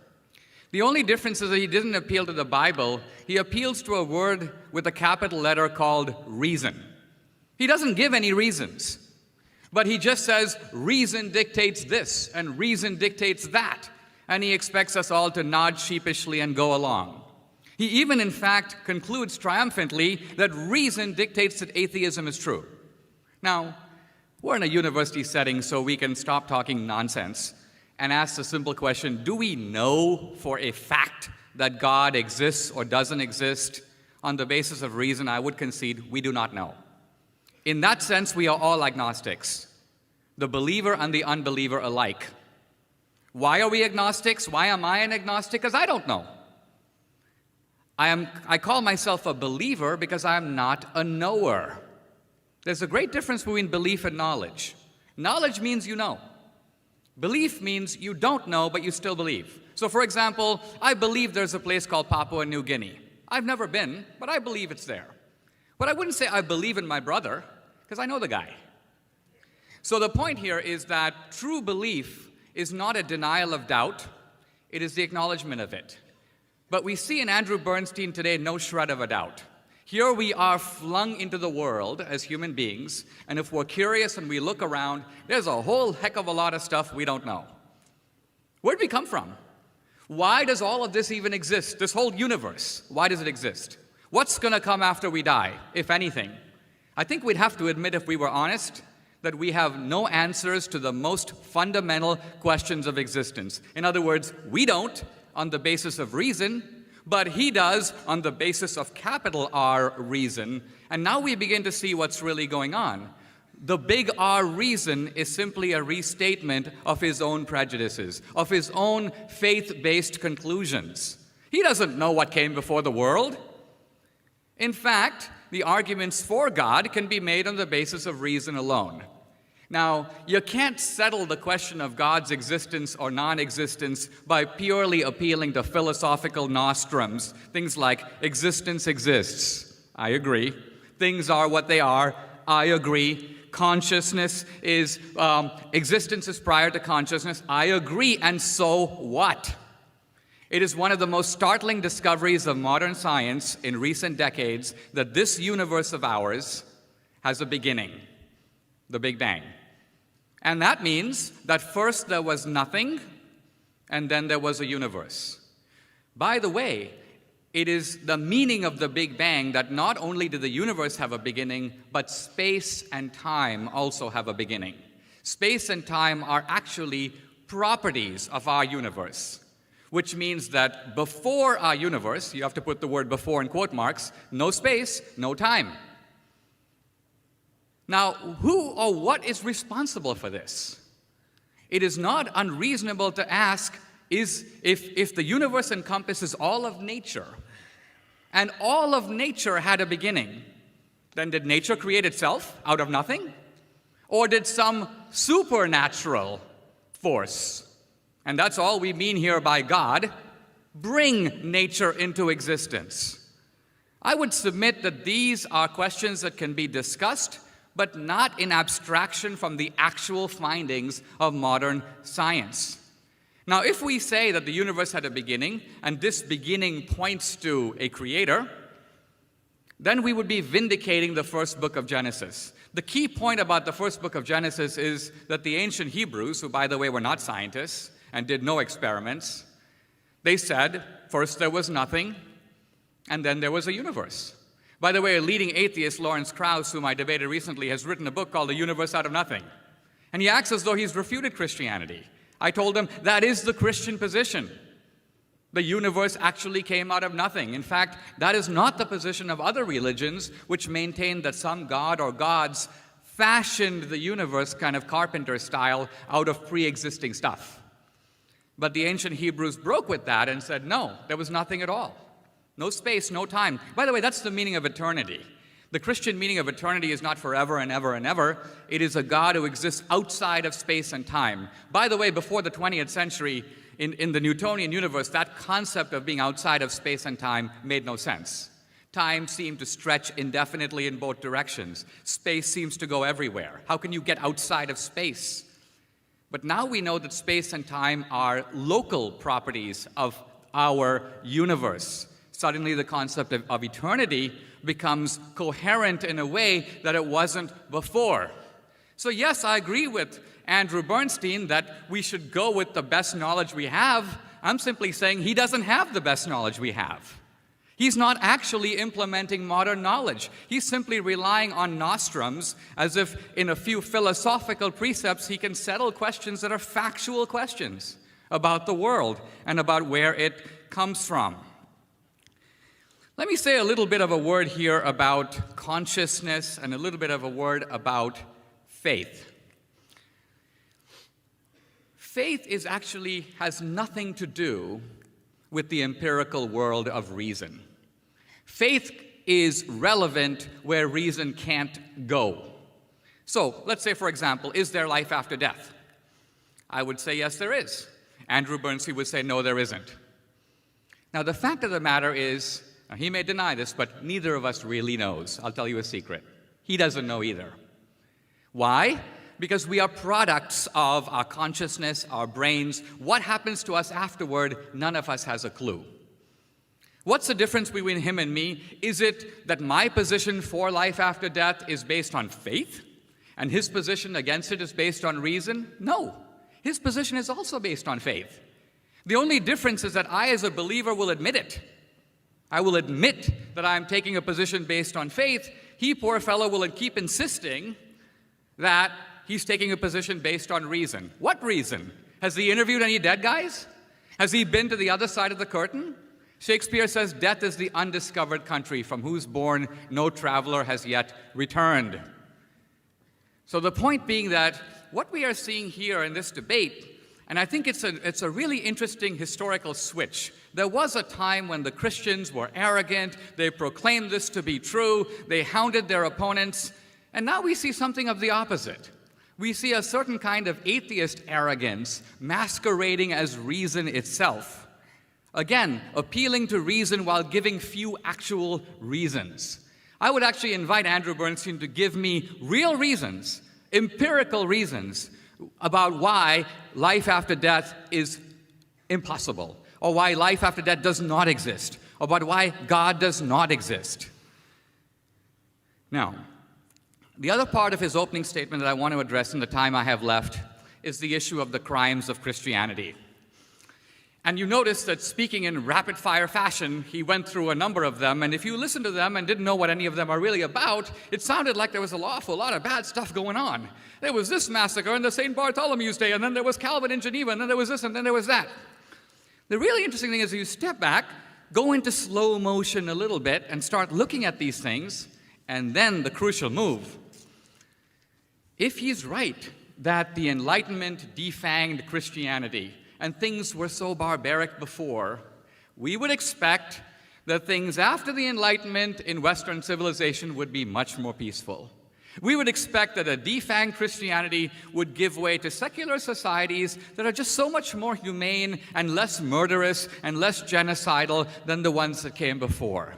Speaker 3: The only difference is that he didn't appeal to the Bible. He appeals to a word with a capital letter called reason. He doesn't give any reasons, but he just says reason dictates this and reason dictates that, and he expects us all to nod sheepishly and go along. He even, in fact, concludes triumphantly that reason dictates that atheism is true. Now, we're in a university setting, so we can stop talking nonsense and ask the simple question, do we know for a fact that God exists or doesn't exist? On the basis of reason, I would concede we do not know. In that sense, we are all agnostics, the believer and the unbeliever alike. Why are we agnostics? Why am I an agnostic? Because I don't know. I call myself a believer because I am not a knower. There's a great difference between belief and knowledge. Knowledge means you know. Belief means you don't know, but you still believe. So, for example, I believe there's a place called Papua New Guinea. I've never been, but I believe it's there. But I wouldn't say I believe in my brother, because I know the guy. So the point here is that true belief is not a denial of doubt. It is the acknowledgement of it. But we see in Andrew Bernstein today no shred of a doubt. Here we are flung into the world as human beings, and if we're curious and we look around, there's a whole heck of a lot of stuff we don't know. Where'd we come from? Why does all of this even exist? This whole universe, why does it exist? What's going to come after we die, if anything? I think we'd have to admit, if we were honest, that we have no answers to the most fundamental questions of existence. In other words, we don't on the basis of reason, but he does on the basis of capital R reason. And now we begin to see what's really going on. The big R reason is simply a restatement of his own prejudices, of his own faith-based conclusions. He doesn't know what came before the world. In fact, the arguments for God can be made on the basis of reason alone. Now, you can't settle the question of God's existence or non-existence by purely appealing to philosophical nostrums. Things like, existence exists. I agree. Things are what they are. I agree. Consciousness is, existence is prior to consciousness. I agree. And so what? It is one of the most startling discoveries of modern science in recent decades that this universe of ours has a beginning, the Big Bang. And that means that first there was nothing, and then there was a universe. By the way, it is the meaning of the Big Bang that not only did the universe have a beginning, but space and time also have a beginning. Space and time are actually properties of our universe, which means that before our universe, you have to put the word before in quote marks, no space, no time. Now, who or what is responsible for this? It is not unreasonable to ask, if the universe encompasses all of nature, and all of nature had a beginning, then did nature create itself out of nothing? Or did some supernatural force, and that's all we mean here by God, bring nature into existence? I would submit that these are questions that can be discussed, but not in abstraction from the actual findings of modern science. Now, if we say that the universe had a beginning, and this beginning points to a creator, then we would be vindicating the first book of Genesis. The key point about the first book of Genesis is that the ancient Hebrews, who by the way were not scientists and did no experiments, they said, first there was nothing, and then there was a universe. By the way, a leading atheist, Lawrence Krauss, whom I debated recently, has written a book called The Universe Out of Nothing. And he acts as though he's refuted Christianity. I told him that is the Christian position. The universe actually came out of nothing. In fact, that is not the position of other religions, which maintain that some god or gods fashioned the universe kind of carpenter style out of pre-existing stuff. But the ancient Hebrews broke with that and said, no, there was nothing at all. No space, no time. By the way, that's the meaning of eternity. The Christian meaning of eternity is not forever and ever and ever. It is a God who exists outside of space and time. By the way, before the 20th century, in the Newtonian universe, that concept of being outside of space and time made no sense. Time seemed to stretch indefinitely in both directions. Space seems to go everywhere. How can you get outside of space? But now we know that space and time are local properties of our universe. Suddenly the concept of eternity becomes coherent in a way that it wasn't before. So yes, I agree with Andrew Bernstein that we should go with the best knowledge we have. I'm simply saying he doesn't have the best knowledge we have. He's not actually implementing modern knowledge. He's simply relying on nostrums as if in a few philosophical precepts he can settle questions that are factual questions about the world and about where it comes from. Let me say a little bit of a word here about consciousness and a little bit of a word about faith. Faith has nothing to do with the empirical world of reason. Faith is relevant where reason can't go. So, let's say, for example, is there life after death? I would say yes, there is. Andrew Bernstein would say no, there isn't. Now, the fact of the matter is, now, he may deny this, but neither of us really knows. I'll tell you a secret. He doesn't know either. Why? Because we are products of our consciousness, our brains. What happens to us afterward, none of us has a clue. What's the difference between him and me? Is it that my position for life after death is based on faith, and his position against it is based on reason? No. His position is also based on faith. The only difference is that I, as a believer, will admit it. I will admit that I'm taking a position based on faith. He, poor fellow, will keep insisting that he's taking a position based on reason. What reason? Has he interviewed any dead guys? Has he been to the other side of the curtain? Shakespeare says, "Death is the undiscovered country from whose bourne no traveler has yet returned." So the point being that what we are seeing here in this debate, and I think it's a really interesting historical switch. There was a time when the Christians were arrogant, they proclaimed this to be true, they hounded their opponents, and now we see something of the opposite. We see a certain kind of atheist arrogance masquerading as reason itself. Again, appealing to reason while giving few actual reasons. I would actually invite Andrew Bernstein to give me real reasons, empirical reasons, about why life after death is impossible, or why life after death does not exist, or about why God does not exist. Now, the other part of his opening statement that I want to address in the time I have left is the issue of the crimes of Christianity. And you notice that speaking in rapid-fire fashion, he went through a number of them, and if you listened to them and didn't know what any of them are really about, it sounded like there was an awful lot of bad stuff going on. There was this massacre on the St. Bartholomew's Day, and then there was Calvin in Geneva, and then there was this, and then there was that. The really interesting thing is you step back, go into slow motion a little bit, and start looking at these things, and then the crucial move. If he's right that the Enlightenment defanged Christianity, and things were so barbaric before, we would expect that things after the Enlightenment in Western civilization would be much more peaceful. We would expect that a defanged Christianity would give way to secular societies that are just so much more humane and less murderous and less genocidal than the ones that came before.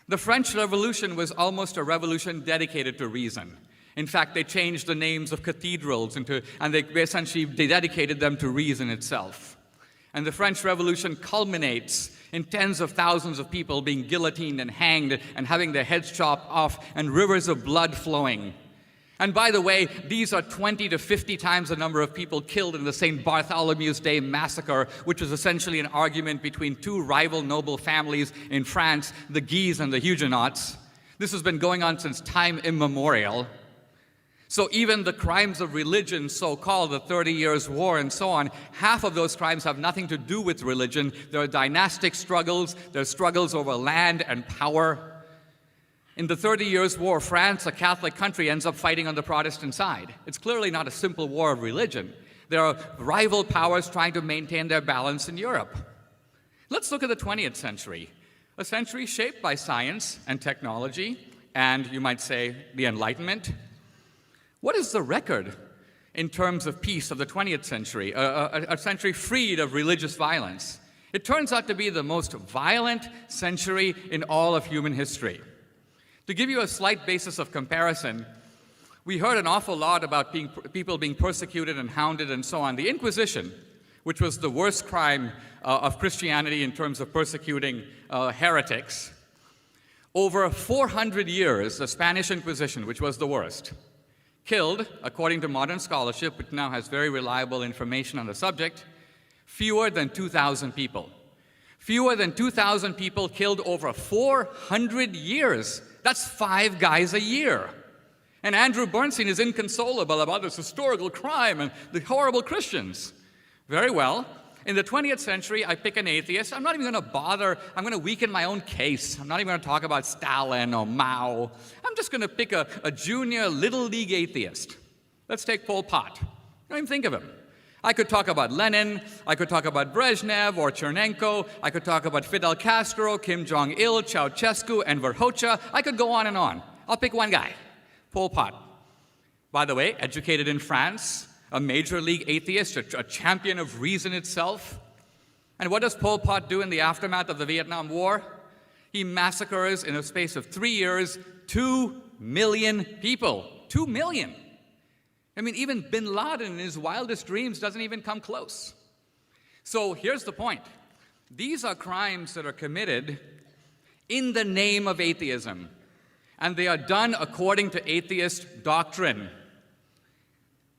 Speaker 3: The French Revolution was almost a revolution dedicated to reason. In fact, they changed the names of cathedrals and they essentially dedicated them to reason itself. And the French Revolution culminates in tens of thousands of people being guillotined and hanged and having their heads chopped off and rivers of blood flowing. And by the way, these are 20 to 50 times the number of people killed in the St. Bartholomew's Day massacre, which was essentially an argument between two rival noble families in France, the Guises and the Huguenots. This has been going on since time immemorial. So even the crimes of religion, so-called, the 30 Years' War and so on, half of those crimes have nothing to do with religion. There are dynastic struggles, there are struggles over land and power. In the 30 Years' War, France, a Catholic country, ends up fighting on the Protestant side. It's clearly not a simple war of religion. There are rival powers trying to maintain their balance in Europe. Let's look at the 20th century, a century shaped by science and technology, and you might say the Enlightenment. What is the record in terms of peace of the 20th century, a century freed of religious violence? It turns out to be the most violent century in all of human history. To give you a slight basis of comparison, we heard an awful lot about people being persecuted and hounded and so on. The Inquisition, which was the worst crime of Christianity in terms of persecuting heretics, over 400 years, the Spanish Inquisition, which was the worst, killed, according to modern scholarship, which now has very reliable information on the subject, fewer than 2,000 people. Fewer than 2,000 people killed over 400 years. That's 5 guys a year. And Andrew Bernstein is inconsolable about this historical crime and the horrible Christians. Very well. In the 20th century, I pick an atheist. I'm not even going to bother. I'm going to weaken my own case. I'm not even going to talk about Stalin or Mao. I'm just going to pick a junior little league atheist. Let's take Pol Pot. Don't even think of him. I could talk about Lenin. I could talk about Brezhnev or Chernenko. I could talk about Fidel Castro, Kim Jong-il, Ceausescu, and Verhocha. I could go on and on. I'll pick one guy, Pol Pot. By the way, educated in France, a major league atheist, a champion of reason itself. And what does Pol Pot do in the aftermath of the Vietnam War? He massacres, in a space of 3 years, 2 million people. 2 million. I mean, even bin Laden in his wildest dreams doesn't even come close. So here's the point. These are crimes that are committed in the name of atheism, and they are done according to atheist doctrine.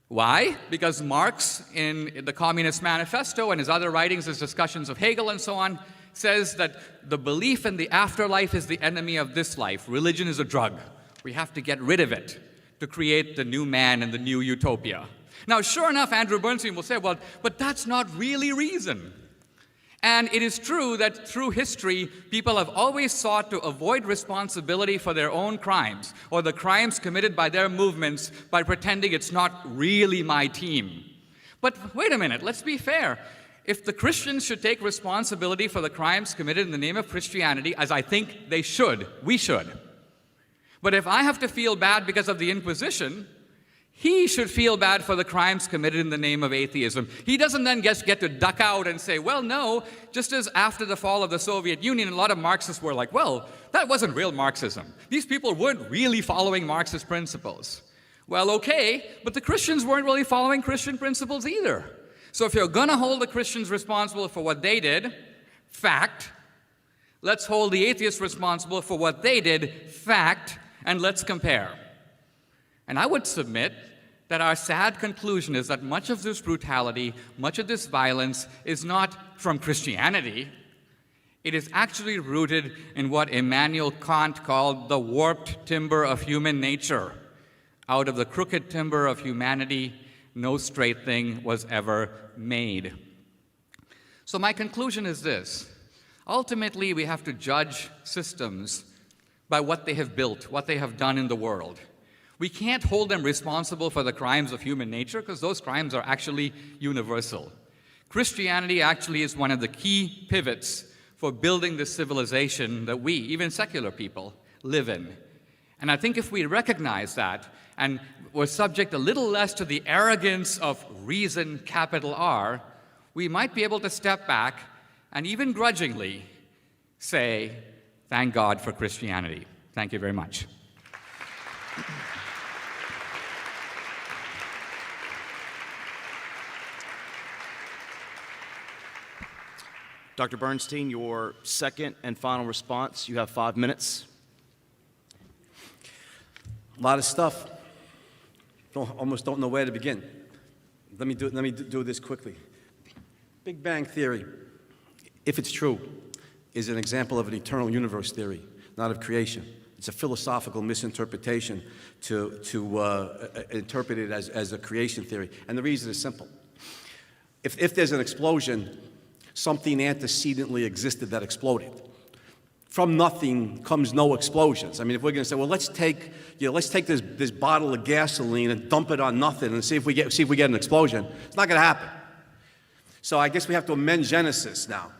Speaker 3: Why? Because Marx, in the Communist Manifesto and his other writings, his discussions of Hegel and so on, says that the belief in the afterlife is the enemy of this life. Religion is a drug. We have to get rid of it. to create the new man and the new utopia. Now, sure enough, Andrew Bernstein will say, well, but that's not really reason. And it is true that through history, people have always sought to avoid responsibility for their own crimes or the crimes committed by their movements by pretending it's not really my team. But wait a minute, let's be fair. If the Christians should take responsibility for the crimes committed in the name of Christianity, as I think they should, we should. But if I have to feel bad because of the Inquisition, he should feel bad for the crimes committed in the name of atheism. He doesn't then just get to duck out and say, well, no, just as after the fall of the Soviet Union, a lot of Marxists were like, well, that wasn't real Marxism. These people weren't really following Marxist principles. Well, okay, but the Christians weren't really following Christian principles either. So if you're going to hold the Christians responsible for what they did, fact, let's hold the atheists responsible for what they did, fact, and let's compare. And I would submit that our sad conclusion is that much of this brutality, much of this violence is not from Christianity. It is actually rooted in what Immanuel Kant called the warped timber of human nature. Out of the crooked timber of humanity, no straight thing was ever made. So my conclusion is this. Ultimately, we have to judge systems by what they have built, what they have done in the world. We can't hold them responsible for the crimes of human nature because those crimes are actually universal. Christianity actually is one of the key pivots for building the civilization that we, even secular people, live in. And I think if we recognize that and we're subject a little less to the arrogance of reason, capital R, we might be able to step back and even grudgingly say, thank God for Christianity. Thank you very much.
Speaker 1: Dr. Bernstein, your second and final response. You have 5 minutes.
Speaker 2: A lot of stuff. Almost don't know where to begin. Let me do this quickly. Big Bang Theory, if it's true, is an example of an eternal universe theory, not of creation. It's a philosophical misinterpretation to interpret it as a creation theory. And the reason is simple. If there's an explosion, something antecedently existed that exploded. From nothing comes no explosions. I mean, if we're going to say, well, let's take this bottle of gasoline and dump it on nothing and see if we get an explosion, it's not going to happen. So I guess we have to amend Genesis now.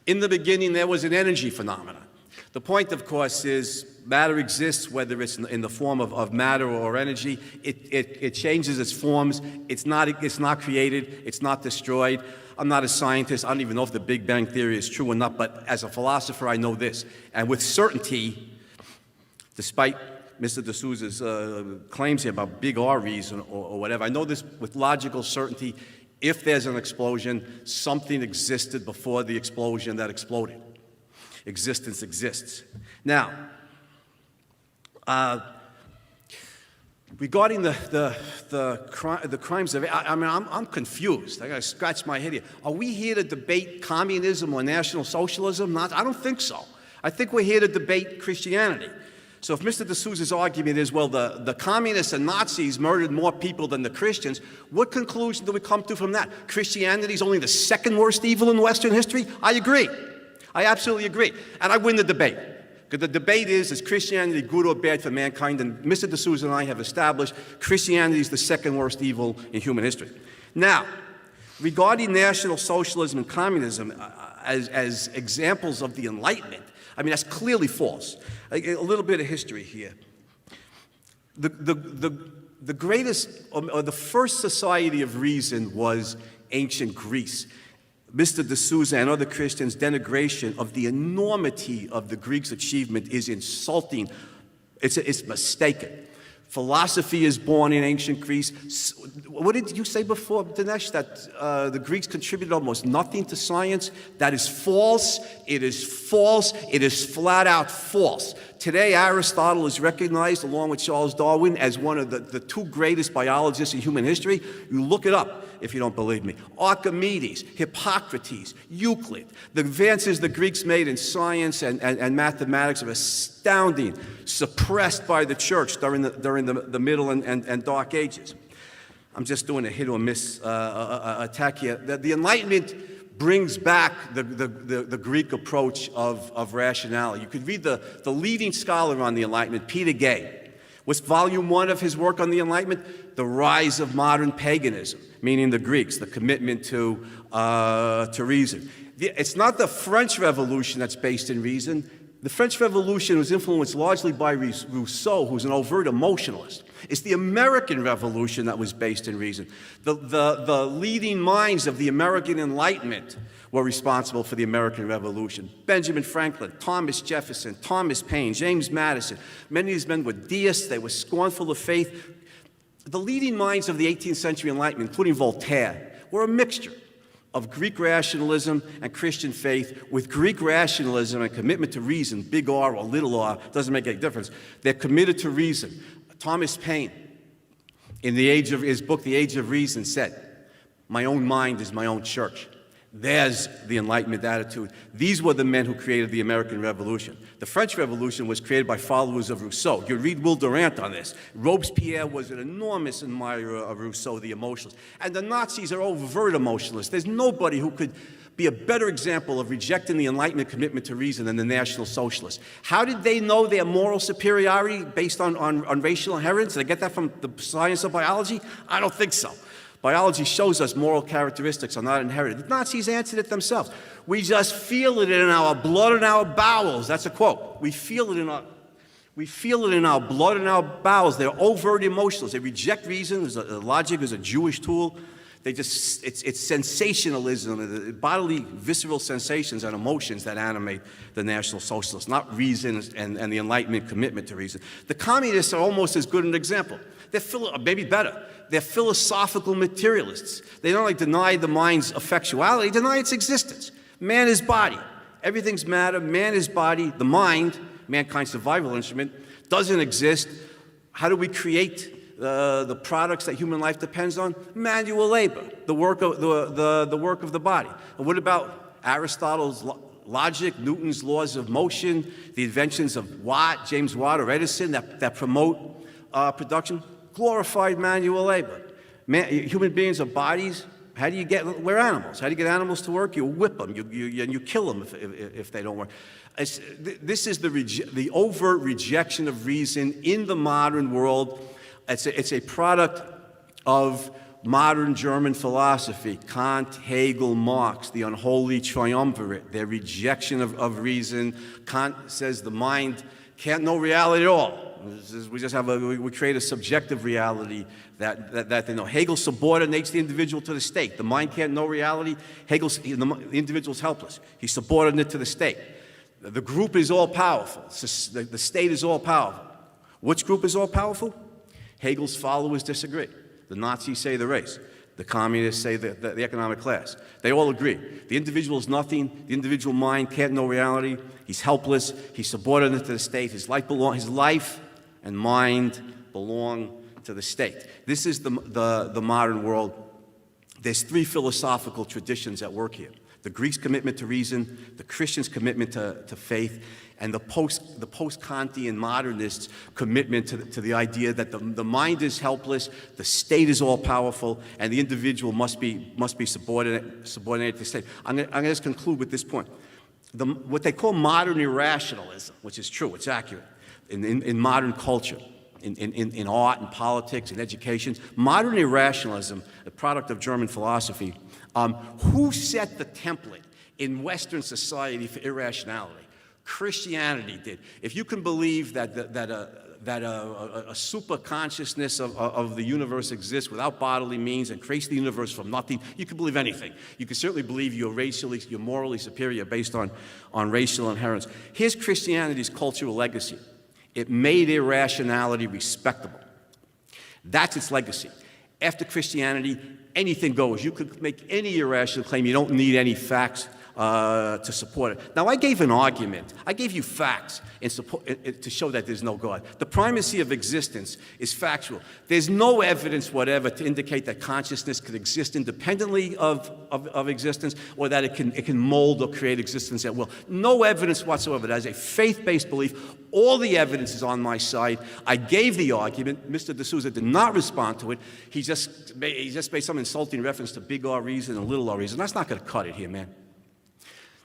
Speaker 2: In the beginning, there was an energy phenomenon. The point, of course, is matter exists, whether it's in the form of matter or energy. It changes its forms. It's not created. It's not destroyed. I'm not a scientist. I don't even know if the Big Bang Theory is true or not, but as a philosopher, I know this. And with certainty, despite Mr. DeSouza's claims here about big R reason or whatever, I know this with logical certainty. If there's an explosion, something existed before the explosion that exploded. Existence exists. Now, regarding the crimes of, I'm confused. I got to scratch my head here. Are we here to debate communism or National Socialism? I don't think so. I think we're here to debate Christianity. So if Mr. DeSouza's argument is, well, the communists and Nazis murdered more people than the Christians, what conclusion do we come to from that? Christianity is only the second worst evil in Western history? I agree. I absolutely agree. And I win the debate. Because the debate is Christianity good or bad for mankind? And Mr. DeSouza and I have established Christianity is the second worst evil in human history. Now, regarding National Socialism and communism as examples of the Enlightenment, I mean, that's clearly false. A little bit of history here. The greatest, or the first society of reason was ancient Greece. Mr. D'Souza and other Christians' denigration of the enormity of the Greeks' achievement is insulting. It's mistaken. Philosophy is born in ancient Greece. What did you say before, Dinesh, that the Greeks contributed almost nothing to science? That is false. It is false. It is flat out false. Today, Aristotle is recognized, along with Charles Darwin, as one of the two greatest biologists in human history. You look it up if you don't believe me. Archimedes, Hippocrates, Euclid. The advances the Greeks made in science and mathematics are astounding, suppressed by the church during the Middle and Dark Ages. I'm just doing a hit or miss attack here. The Enlightenment brings back the Greek approach of rationality. You could read the leading scholar on the Enlightenment, Peter Gay. What's volume 1 of his work on the Enlightenment? The Rise of Modern Paganism, meaning the Greeks, the commitment to reason. It's not the French Revolution that's based in reason. The French Revolution was influenced largely by Rousseau, who's an overt emotionalist. It's the American Revolution that was based in reason. The leading minds of the American Enlightenment were responsible for the American Revolution. Benjamin Franklin, Thomas Jefferson, Thomas Paine, James Madison. Many of these men were deists. They were scornful of faith. The leading minds of the 18th century Enlightenment, including Voltaire, were a mixture of Greek rationalism and Christian faith, with Greek rationalism and commitment to reason, big R or little r, doesn't make any difference. They're committed to reason. Thomas Paine, in his book, The Age of Reason, said, "My own mind is my own church." There's the Enlightenment attitude. These were the men who created the American Revolution. The French Revolution was created by followers of Rousseau. You read Will Durant on this. Robespierre was an enormous admirer of Rousseau, the emotionalist. And the Nazis are overt emotionalists. There's nobody who could be a better example of rejecting the Enlightenment commitment to reason than the National Socialists. How did they know their moral superiority based on racial inheritance? Did they get that from the science of biology? I don't think so. Biology shows us moral characteristics are not inherited. The Nazis answered it themselves. We just feel it in our blood and our bowels. That's a quote. We feel it in our blood and our bowels. They're overt emotionalists. They reject reason. Logic is a Jewish tool. It's sensationalism, bodily, visceral sensations and emotions that animate the National Socialists, not reason and the Enlightenment commitment to reason. The communists are almost as good an example. They're maybe better. They're philosophical materialists. They don't deny the mind's effectuality, they deny its existence. Man is body. Everything's matter. Man is body. The mind, mankind's survival instrument, doesn't exist. How do we create the products that human life depends on? Manual labor, the work of the body. And what about Aristotle's logic, Newton's laws of motion, the inventions of James Watt or Edison that promote production? Glorified manual labor. Human beings are bodies. We're animals. How do you get animals to work? You whip them, and you kill them if they don't work. This is the overt rejection of reason in the modern world. It's a product of modern German philosophy. Kant, Hegel, Marx, the unholy triumvirate, their rejection of reason. Kant says the mind can't know reality at all. We create a subjective reality that they know. Hegel subordinates the individual to the state. The mind can't know reality. The individual's helpless. He's subordinate to the state. The group is all powerful. The state is all powerful. Which group is all powerful? Hegel's followers disagree. The Nazis say the race. The communists say the economic class. They all agree. The individual is nothing. The individual mind can't know reality. He's helpless. He's subordinate to the state. His life and mind belong to the state. This is the modern world. There's three philosophical traditions at work here. The Greeks' commitment to reason, the Christians' commitment to faith, and the post-Kantian modernists' commitment to the idea that the mind is helpless, the state is all-powerful, and the individual must be subordinated to the state. I'm going to just conclude with this point. What they call modern irrationalism, which is true, it's accurate, in modern culture, in art, and politics, and education, modern irrationalism, a product of German philosophy, who set the template in Western society for irrationality? Christianity did. If you can believe that a super consciousness of the universe exists without bodily means and creates the universe from nothing, you can believe anything. You can certainly believe you're morally superior based on racial inheritance. Here's Christianity's cultural legacy. It made irrationality respectable. That's its legacy. After Christianity, anything goes. You could make any irrational claim. You don't need any facts to support it. Now, I gave an argument. I gave you facts in support, to show that there's no God. The primacy of existence is factual. There's no evidence whatever to indicate that consciousness could exist independently of existence, or that it can mold or create existence at will. No evidence whatsoever. That is a faith-based belief. All the evidence is on my side. I gave the argument. Mr. DSouza did not respond to it. He just made some insulting reference to big R reason and little R reason. That's not going to cut it here, man.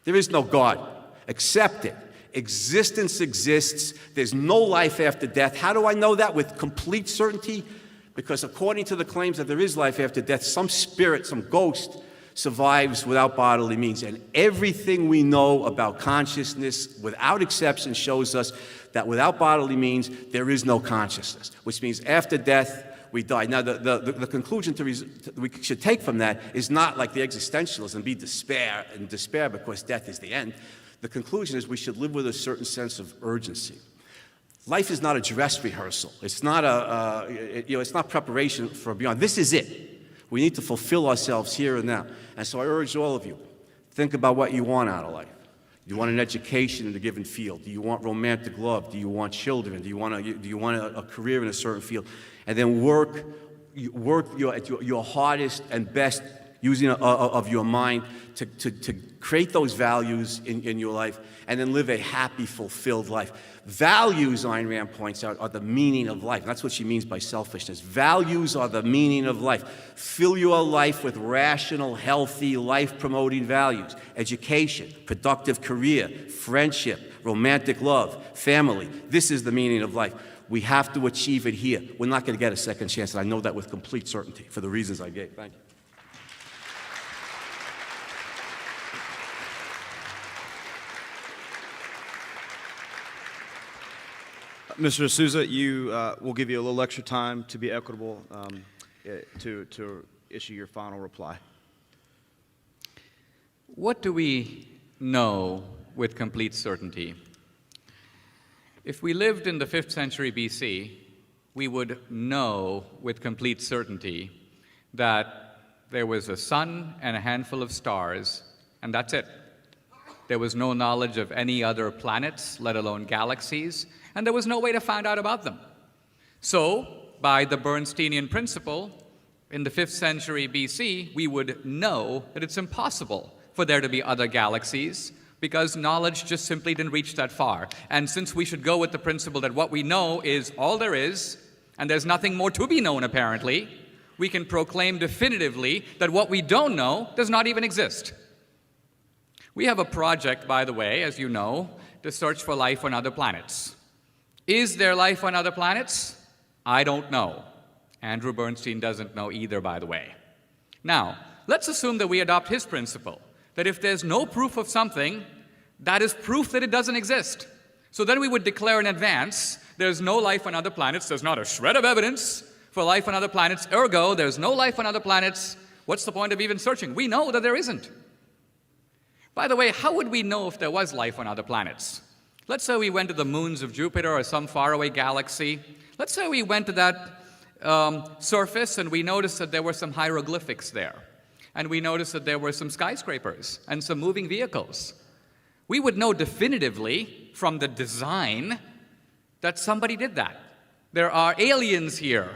Speaker 2: There is no God. Accept it. Existence exists. There's no life after death. How do I know that with complete certainty? Because according to the claims that there is life after death, some spirit, some ghost survives without bodily means. And everything we know about consciousness, without exception, shows us that without bodily means, there is no consciousness, which means after death, we die. Now, the conclusion we should take from that is not like the existentialists and be despair because death is the end. The conclusion is we should live with a certain sense of urgency. Life is not a dress rehearsal. It's not it's not preparation for beyond. This is it. We need to fulfill ourselves here and now. And so I urge all of you, think about what you want out of life. Do you want an education in a given field? Do you want romantic love? Do you want children? Do you want a career in a certain field? And then work your hardest and best using of your mind to create those values in your life, and then live a happy, fulfilled life. Values, Ayn Rand points out, are the meaning of life. That's what she means by selfishness. Values are the meaning of life. Fill your life with rational, healthy, life-promoting values. Education, productive career, friendship, romantic love, family. This is the meaning of life. We have to achieve it here. We're not going to get a second chance, and I know that with complete certainty for the reasons I gave. Thank you.
Speaker 1: Mr. DSouza, we'll give you a little extra time to be equitable to issue your final reply.
Speaker 3: What do we know with complete certainty? If we lived in the 5th century BC, we would know with complete certainty that there was a sun and a handful of stars, and that's it. There was no knowledge of any other planets, let alone galaxies, and there was no way to find out about them. So, by the Bernsteinian principle, in the 5th century BC, we would know that it's impossible for there to be other galaxies, because knowledge just simply didn't reach that far. And since we should go with the principle that what we know is all there is, and there's nothing more to be known apparently, we can proclaim definitively that what we don't know does not even exist. We have a project, by the way, as you know, to search for life on other planets. Is there life on other planets? I don't know. Andrew Bernstein doesn't know either, by the way. Now, let's assume that we adopt his principle, that if there's no proof of something, that is proof that it doesn't exist. So then we would declare in advance, there's no life on other planets, there's not a shred of evidence for life on other planets, ergo, there's no life on other planets. What's the point of even searching? We know that there isn't. By the way, how would we know if there was life on other planets? Let's say we went to the moons of Jupiter or some faraway galaxy. Let's say we went to that surface and we noticed that there were some hieroglyphics there. And we noticed that there were some skyscrapers and some moving vehicles. We would know definitively from the design that somebody did that. There are aliens here.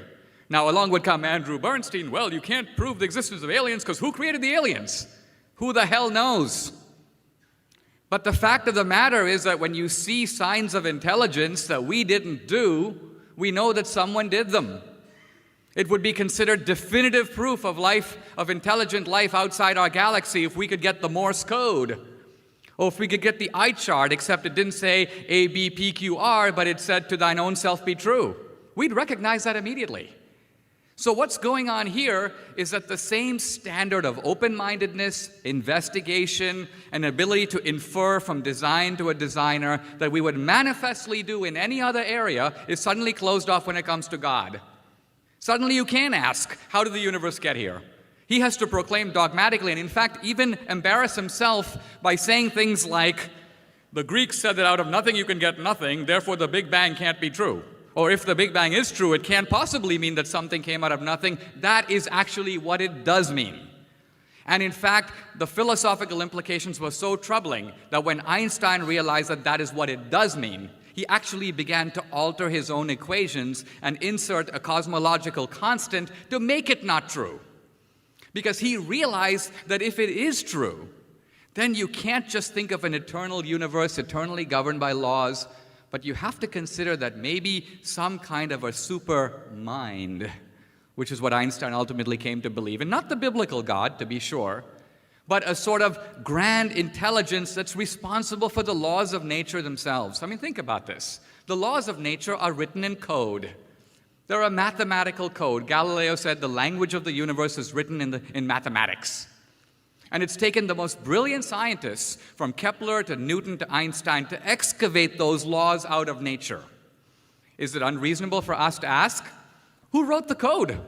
Speaker 3: Now, along would come Andrew Bernstein. Well, you can't prove the existence of aliens because who created the aliens? Who the hell knows? But the fact of the matter is that when you see signs of intelligence that we didn't do, we know that someone did them. It would be considered definitive proof of life, of intelligent life outside our galaxy if we could get the Morse code. Or if we could get the eye chart, except it didn't say A, B, P, Q, R, but it said to thine own self be true. We'd recognize that immediately. So what's going on here is that the same standard of open-mindedness, investigation, and ability to infer from design to a designer that we would manifestly do in any other area is suddenly closed off when it comes to God. Suddenly you can ask, how did the universe get here? He has to proclaim dogmatically, and in fact even embarrass himself by saying things like, the Greeks said that out of nothing you can get nothing, therefore the Big Bang can't be true. Or if the Big Bang is true, it can't possibly mean that something came out of nothing. That is actually what it does mean. And in fact, the philosophical implications were so troubling that when Einstein realized that that is what it does mean, he actually began to alter his own equations and insert a cosmological constant to make it not true. Because he realized that if it is true, then you can't just think of an eternal universe eternally governed by laws, but you have to consider that maybe some kind of a super mind, which is what Einstein ultimately came to believe in, not the biblical God, to be sure, but a sort of grand intelligence that's responsible for the laws of nature themselves. I mean, think about this. The laws of nature are written in code. They're a mathematical code. Galileo said the language of the universe is written in mathematics. And it's taken the most brilliant scientists, from Kepler to Newton to Einstein, to excavate those laws out of nature. Is it unreasonable for us to ask, who wrote the code?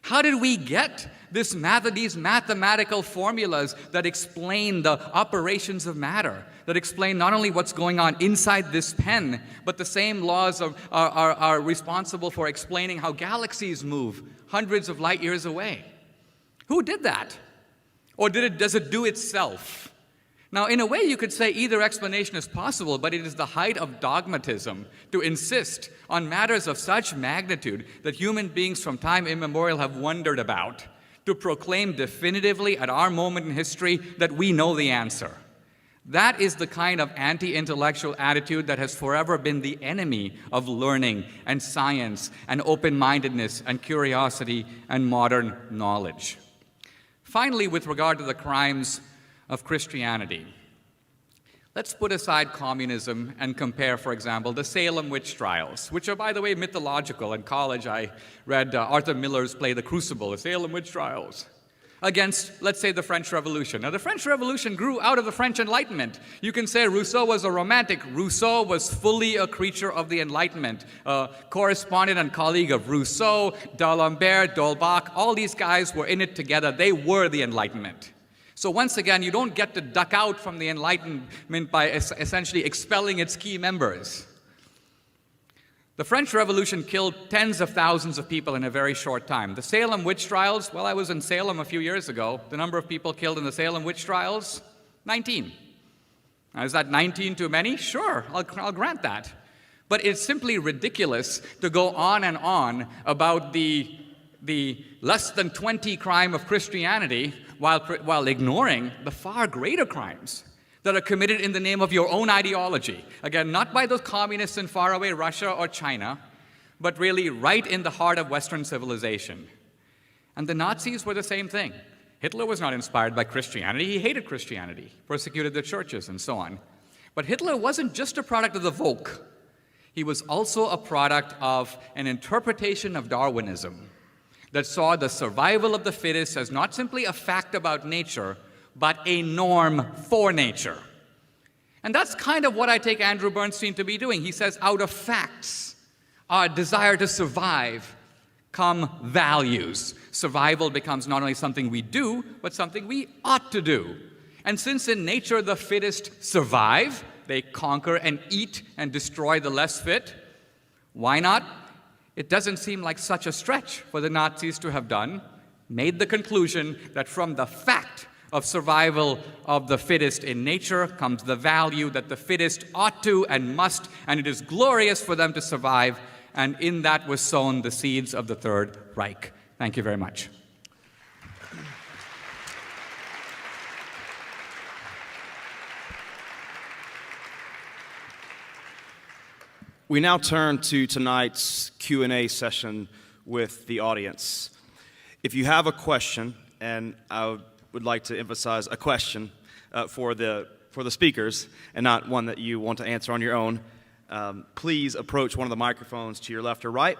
Speaker 3: How did we get these mathematical formulas that explain the operations of matter, that explain not only what's going on inside this pen, but the same laws are responsible for explaining how galaxies move hundreds of light years away? Who did that? Or does it do itself? Now, in a way, you could say either explanation is possible, but it is the height of dogmatism to insist on matters of such magnitude that human beings from time immemorial have wondered about, to proclaim definitively at our moment in history that we know the answer. That is the kind of anti-intellectual attitude that has forever been the enemy of learning and science and open-mindedness and curiosity and modern knowledge. Finally, with regard to the crimes of Christianity, let's put aside communism and compare, for example, the Salem witch trials, which are, by the way, mythological. In college, I read Arthur Miller's play, The Crucible, the Salem witch trials, against, let's say, the French Revolution. Now, the French Revolution grew out of the French Enlightenment. You can say Rousseau was a romantic. Rousseau was fully a creature of the Enlightenment, a correspondent and colleague of Rousseau, D'Alembert, D'Holbach. All these guys were in it together. They were the Enlightenment. So once again, you don't get to duck out from the Enlightenment by essentially expelling its key members. The French Revolution killed tens of thousands of people in a very short time. The Salem witch trials, well, I was in Salem a few years ago. The number of people killed in the Salem witch trials, 19. Now, is that 19 too many? Sure, I'll grant that. But it's simply ridiculous to go on and on about the less than 20 crime of Christianity while ignoring the far greater crimes that are committed in the name of your own ideology. Again, not by those communists in faraway Russia or China, but really right in the heart of Western civilization. And the Nazis were the same thing. Hitler was not inspired by Christianity. He hated Christianity, persecuted the churches, and so on. But Hitler wasn't just a product of the Volk. He was also a product of an interpretation of Darwinism that saw the survival of the fittest as not simply a fact about nature, but a norm for nature. And that's kind of what I take Andrew Bernstein to be doing. He says, out of facts, our desire to survive, come values. Survival becomes not only something we do, but something we ought to do. And since in nature the fittest survive, they conquer and eat and destroy the less fit, why not? It doesn't seem like such a stretch for the Nazis to have made the conclusion that from the fact of survival of the fittest in nature comes the value that the fittest ought to and must, and it is glorious for them to survive, and in that was sown the seeds of the Third Reich. Thank you very much.
Speaker 1: We now turn to tonight's Q&A session with the audience. If you have a question, and I would like to emphasize a question for the speakers and not one that you want to answer on your own, please approach one of the microphones to your left or right.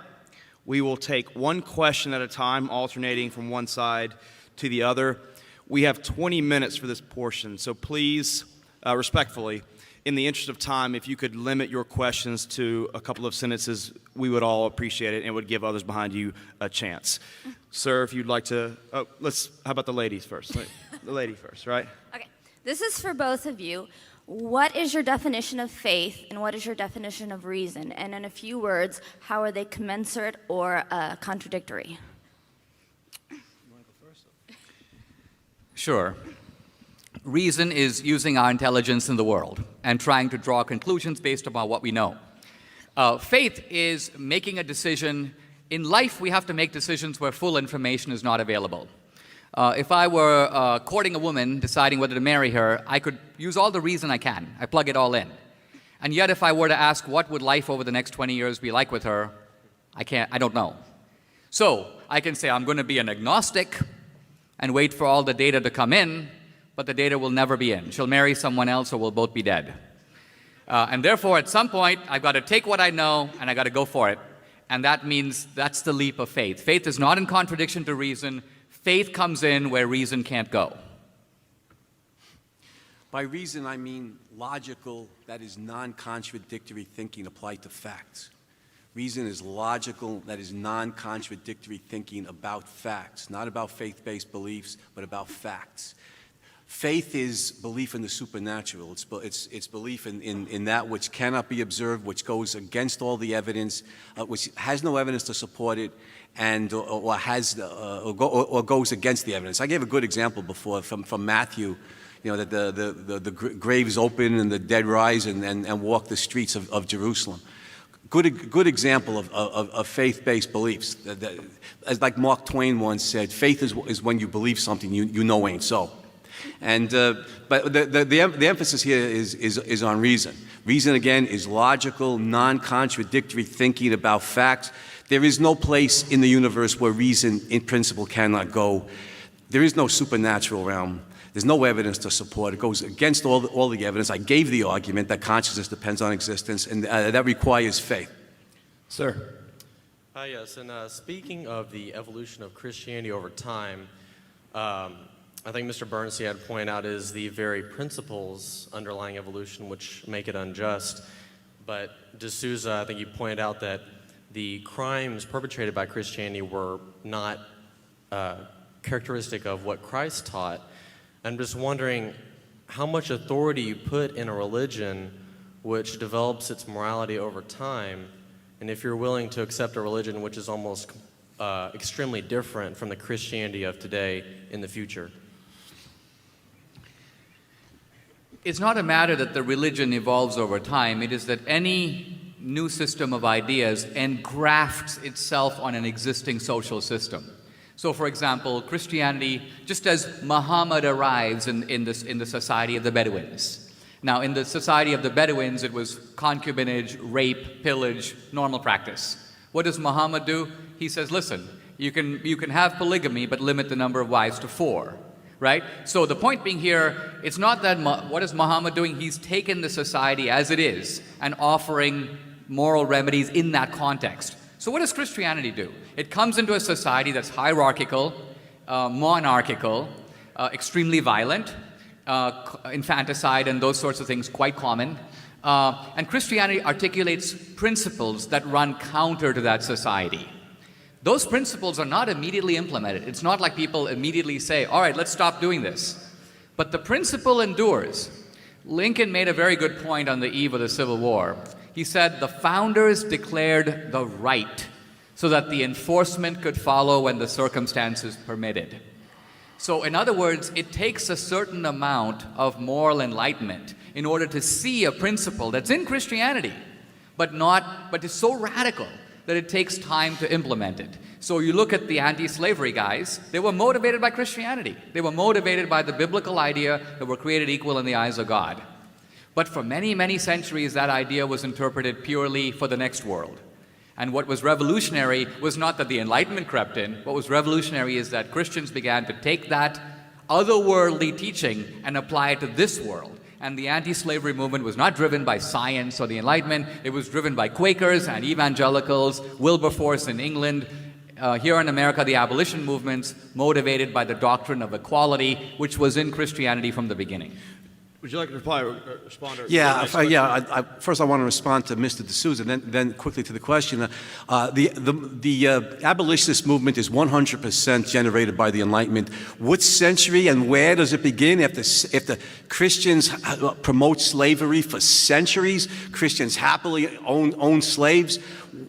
Speaker 1: We will take one question at a time, alternating from one side to the other. We have 20 minutes for this portion, so please, respectfully, in the interest of time, if you could limit your questions to a couple of sentences, we would all appreciate it and would give others behind you a chance. Sir, if you'd like to, how about the ladies first? The lady first, right?
Speaker 4: Okay, this is for both of you. What is your definition of faith and what is your definition of reason? And in a few words, how are they commensurate or contradictory?
Speaker 3: Sure. Reason is using our intelligence in the world and trying to draw conclusions based upon what we know. Faith is making a decision. In life, we have to make decisions where full information is not available. If I were courting a woman, deciding whether to marry her, I could use all the reason I can. I plug it all in. And yet, if I were to ask what would life over the next 20 years be like with her, I don't know. So I can say I'm going to be an agnostic and wait for all the data to come in, but the data will never be in. She'll marry someone else or we'll both be dead. And therefore, at some point, I've got to take what I know and I've got to go for it. And that means that's the leap of faith. Faith is not in contradiction to reason. Faith comes in where reason can't go.
Speaker 2: By reason, I mean logical, that is non-contradictory thinking applied to facts. Reason is logical, that is non-contradictory thinking about facts, not about faith-based beliefs, but about facts. Faith is belief in the supernatural. It's belief in that which cannot be observed, which goes against all the evidence, which has no evidence to support it, and or goes against the evidence. I gave a good example before from Matthew, that the graves open and the dead rise and walk the streets of Jerusalem. Good example of faith-based beliefs. As like Mark Twain once said, faith is when you believe something you know ain't so. And but the emphasis here is on reason. Reason again is logical, non-contradictory thinking about facts. There is no place in the universe where reason in principle cannot go. There is no supernatural realm. There's no evidence to support. It goes against all the evidence. I gave the argument that consciousness depends on existence, and that requires faith.
Speaker 1: Sir.
Speaker 5: Hi, yes, and speaking of the evolution of Christianity over time, I think Mr. Bernstein had pointed out is the very principles underlying evolution which make it unjust. But DSouza, I think you pointed out that the crimes perpetrated by Christianity were not characteristic of what Christ taught. I'm just wondering how much authority you put in a religion which develops its morality over time, and if you're willing to accept a religion which is almost extremely different from the Christianity of today in the future.
Speaker 3: It's not a matter that the religion evolves over time. It is that any new system of ideas engrafts itself on an existing social system. So, for example, Christianity, just as Muhammad arrives in the society of the Bedouins. Now, in the society of the Bedouins, it was concubinage, rape, pillage, normal practice. What does Muhammad do? He says, listen, you can have polygamy, but limit the number of wives to 4. Right? So the point being here, it's not that, what is Muhammad doing? He's taken the society as it is and offering moral remedies in that context. So what does Christianity do? It comes into a society that's hierarchical, monarchical, extremely violent, infanticide and those sorts of things quite common. And Christianity articulates principles that run counter to that society. Those principles are not immediately implemented. It's not like people immediately say, all right, let's stop doing this. But the principle endures. Lincoln made a very good point on the eve of the Civil War. He said the founders declared the right so that the enforcement could follow when the circumstances permitted. So in other words, it takes a certain amount of moral enlightenment in order to see a principle that's in Christianity, but is so radical that it takes time to implement it. So you look at the anti-slavery guys, they were motivated by Christianity. They were motivated by the biblical idea that we're created equal in the eyes of God. But for many, many centuries, that idea was interpreted purely for the next world. And what was revolutionary was not that the Enlightenment crept in. What was revolutionary is that Christians began to take that otherworldly teaching and apply it to this world. And the anti-slavery movement was not driven by science or the Enlightenment. It was driven by Quakers and evangelicals, Wilberforce in England. Here in America, the abolition movements motivated by the doctrine of equality, which was in Christianity from the beginning.
Speaker 1: Would you like to respond?
Speaker 2: First I want to respond to Mr. DSouza, then quickly to the question. The abolitionist movement is 100% generated by the Enlightenment. Which century and where does it begin? If the Christians promote slavery for centuries, Christians happily own slaves.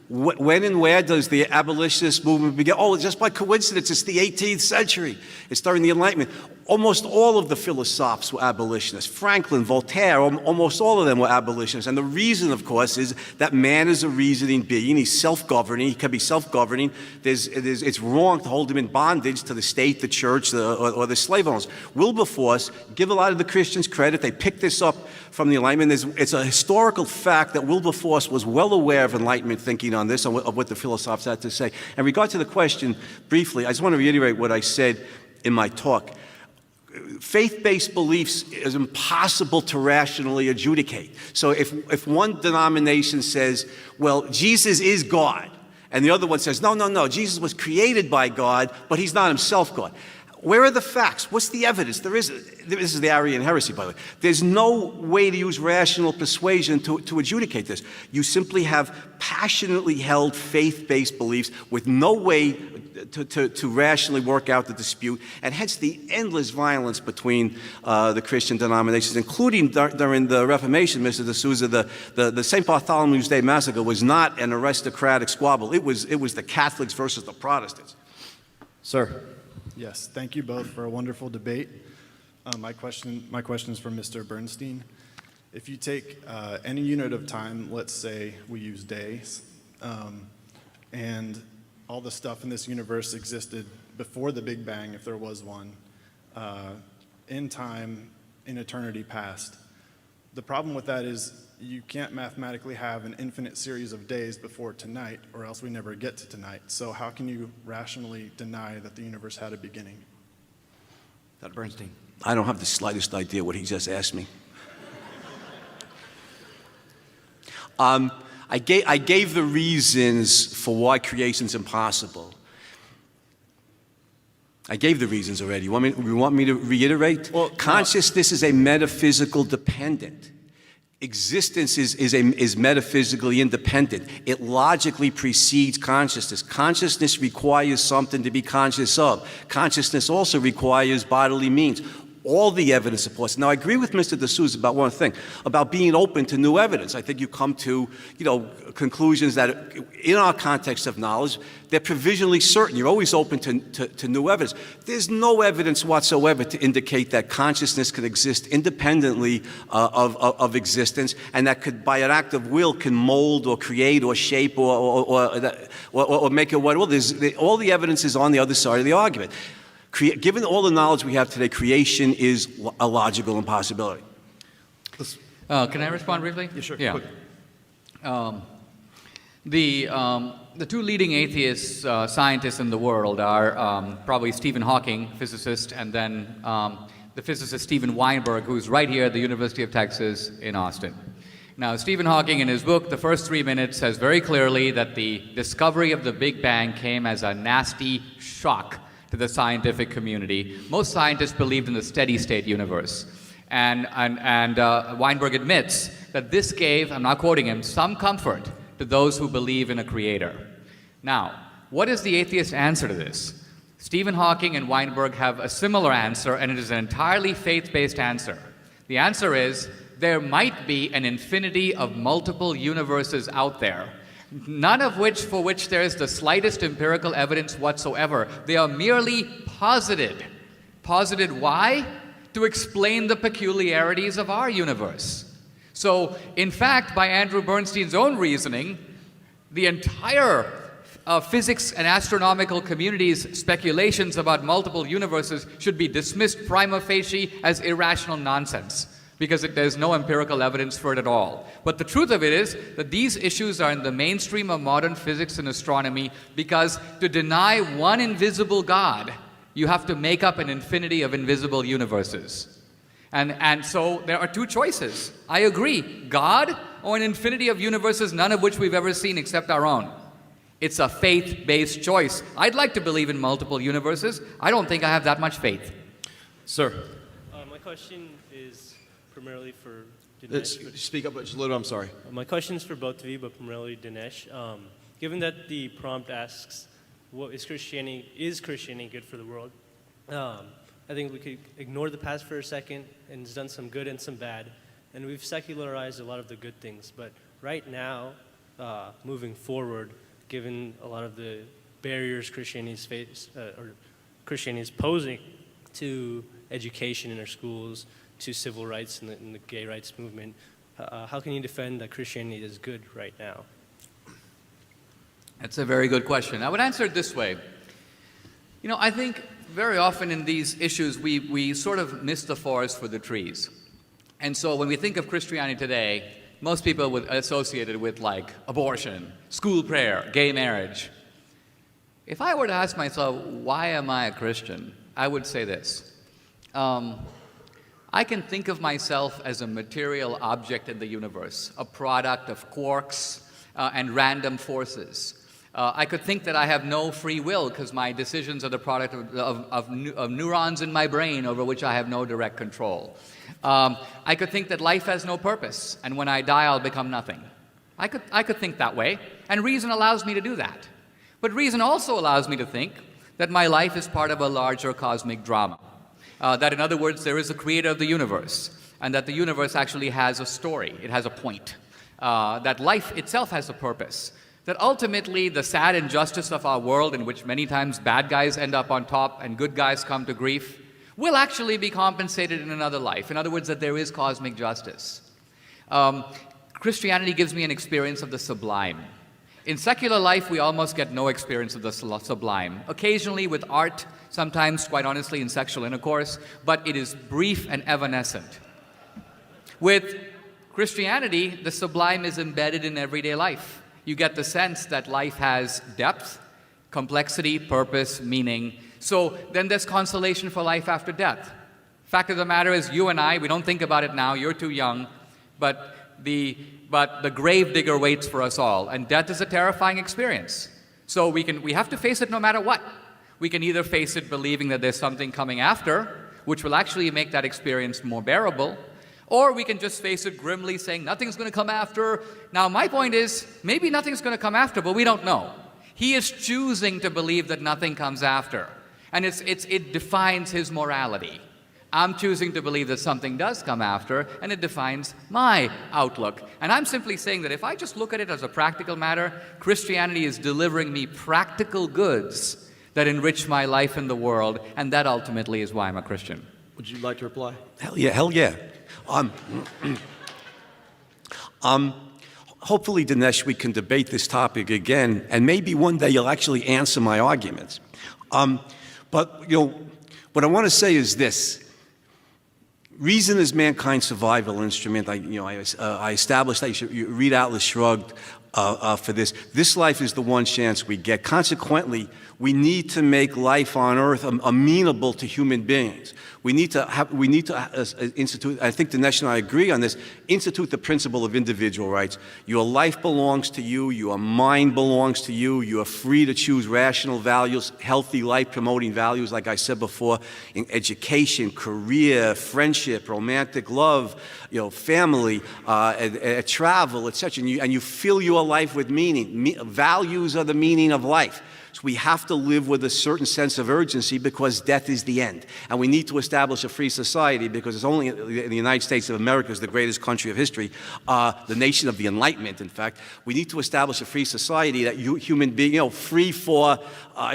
Speaker 2: When and where does the abolitionist movement begin? Oh, just by coincidence, it's the 18th century. It's during the Enlightenment. Almost all of the philosophers were abolitionists. Franklin, Voltaire, almost all of them were abolitionists. And the reason, of course, is that man is a reasoning being. He's self-governing. He can be self-governing. It's wrong to hold him in bondage to the state, the church, or the slave owners. Wilberforce, give a lot of the Christians credit. They picked this up from the Enlightenment. It's a historical fact that Wilberforce was well aware of Enlightenment thinking on this, of what the philosophers had to say. In regard to the question, briefly, I just want to reiterate what I said in my talk. Faith-based beliefs is impossible to rationally adjudicate. So if one denomination says, well, Jesus is God, and the other one says, no, Jesus was created by God, but he's not himself God. Where are the facts? What's the evidence? This is the Arian heresy, by the way. There's no way to use rational persuasion to adjudicate this. You simply have passionately held faith-based beliefs with no way to rationally work out the dispute, and hence the endless violence between the Christian denominations, including during the Reformation, Mr. DSouza. The St. Bartholomew's Day massacre was not an aristocratic squabble. It was the Catholics versus the Protestants.
Speaker 1: Sir.
Speaker 6: Yes, thank you both for a wonderful debate. My question is for Mr. Bernstein. If you take any unit of time, let's say we use days, and all the stuff in this universe existed before the Big Bang, if there was one, in time, in eternity past. The problem with that is you can't mathematically have an infinite series of days before tonight, or else we never get to tonight. So how can you rationally deny that the universe had a beginning?
Speaker 2: Dr. Bernstein. I don't have the slightest idea what he just asked me. I gave the reasons for why creation's impossible. I gave the reasons already. You want me to reiterate?
Speaker 1: Well,
Speaker 2: consciousness is a metaphysical dependent. Existence is metaphysically independent. It logically precedes consciousness. Consciousness requires something to be conscious of. Consciousness also requires bodily means. All the evidence supports. Now, I agree with Mr. DSouza about one thing, about being open to new evidence. I think you come to, conclusions that, in our context of knowledge, they're provisionally certain. You're always open to new evidence. There's no evidence whatsoever to indicate that consciousness could exist independently of existence, and that could, by an act of will, can mold or create or shape or make it what it will. All the evidence is on the other side of the argument. Given all the knowledge we have today, creation is a logical impossibility.
Speaker 3: Can I respond briefly?
Speaker 1: Yeah, sure.
Speaker 3: Yeah. The two leading atheist scientists in the world are probably Stephen Hawking, physicist, and then the physicist Steven Weinberg, who's right here at the University of Texas in Austin. Now, Stephen Hawking, in his book, The First 3 Minutes, says very clearly that the discovery of the Big Bang came as a nasty shock to the scientific community. Most scientists believed in the steady-state universe. And Weinberg admits that this gave, I'm not quoting him, some comfort to those who believe in a creator. Now, what is the atheist answer to this? Stephen Hawking and Weinberg have a similar answer, and it is an entirely faith-based answer. The answer is, there might be an infinity of multiple universes out there, none of which for which there is the slightest empirical evidence whatsoever. They are merely posited. Posited why? To explain the peculiarities of our universe. So, in fact, by Andrew Bernstein's own reasoning, the entire physics and astronomical community's speculations about multiple universes should be dismissed prima facie as irrational nonsense, because there's no empirical evidence for it at all. But the truth of it is that these issues are in the mainstream of modern physics and astronomy, because to deny one invisible God, you have to make up an infinity of invisible universes. And so there are two choices. I agree, God or an infinity of universes, none of which we've ever seen except our own. It's a faith-based choice. I'd like to believe in multiple universes. I don't think I have that much faith.
Speaker 1: Sir.
Speaker 7: My question is primarily for Dinesh.
Speaker 1: Speak up just a little, I'm sorry.
Speaker 7: My question is for both of you, but primarily Dinesh. Given that the prompt asks, "What is Christianity good for the world?" I think we could ignore the past for a second, and it's done some good and some bad, and we've secularized a lot of the good things. But right now, moving forward, given a lot of the barriers Christianity is posing to education in our schools, to civil rights and the gay rights movement? How can you defend that Christianity is good right now?
Speaker 3: That's a very good question. I would answer it this way. You know, I think very often in these issues, we sort of miss the forest for the trees. And so when we think of Christianity today, most people would associate it with like abortion, school prayer, gay marriage. If I were to ask myself, why am I a Christian? I would say this. I can think of myself as a material object in the universe, a product of quarks and random forces. I could think that I have no free will because my decisions are the product of neurons in my brain over which I have no direct control. I could think that life has no purpose, and when I die, I'll become nothing. I could think that way, and reason allows me to do that. But reason also allows me to think that my life is part of a larger cosmic drama. That, in other words, there is a creator of the universe, and that the universe actually has a story. It has a point. That life itself has a purpose. That ultimately the sad injustice of our world, in which many times bad guys end up on top and good guys come to grief, will actually be compensated in another life. In other words, that there is cosmic justice. Christianity gives me an experience of the sublime. In secular life, we almost get no experience of the sublime. Occasionally with art, sometimes, quite honestly, in sexual intercourse, but it is brief and evanescent. With Christianity, the sublime is embedded in everyday life. You get the sense that life has depth, complexity, purpose, meaning. So then there's consolation for life after death. Fact of the matter is, you and I, we don't think about it now, you're too young, but the grave digger waits for us all, and death is a terrifying experience. So we have to face it no matter what. We can either face it believing that there's something coming after, which will actually make that experience more bearable, or we can just face it grimly saying nothing's going to come after. Now my point is, maybe nothing's going to come after, but we don't know. He is choosing to believe that nothing comes after, and it defines his morality. I'm choosing to believe that something does come after, and it defines my outlook. And I'm simply saying that if I just look at it as a practical matter, Christianity is delivering me practical goods that enrich my life in the world, and that ultimately is why I'm a Christian.
Speaker 1: Would you like to reply?
Speaker 2: Hell yeah, hell yeah. Hopefully, Dinesh, we can debate this topic again, and maybe one day you'll actually answer my arguments. But, you know, what I want to say is this. Reason is mankind's survival instrument. I established that. You read Atlas Shrugged for this. This life is the one chance we get. Consequently, we need to make life on earth amenable to human beings. We need to institute, I think Dinesh and I agree on this, institute the principle of individual rights. Your life belongs to you, your mind belongs to you, you are free to choose rational values, healthy life-promoting values, like I said before, in education, career, friendship, romantic love, family, travel, etc. And you fill your life with meaning. Values are the meaning of life. So we have to live with a certain sense of urgency because death is the end. And we need to establish a free society because it's only the United States of America is the greatest country of history, the nation of the Enlightenment, in fact. We need to establish a free society that human beings, free for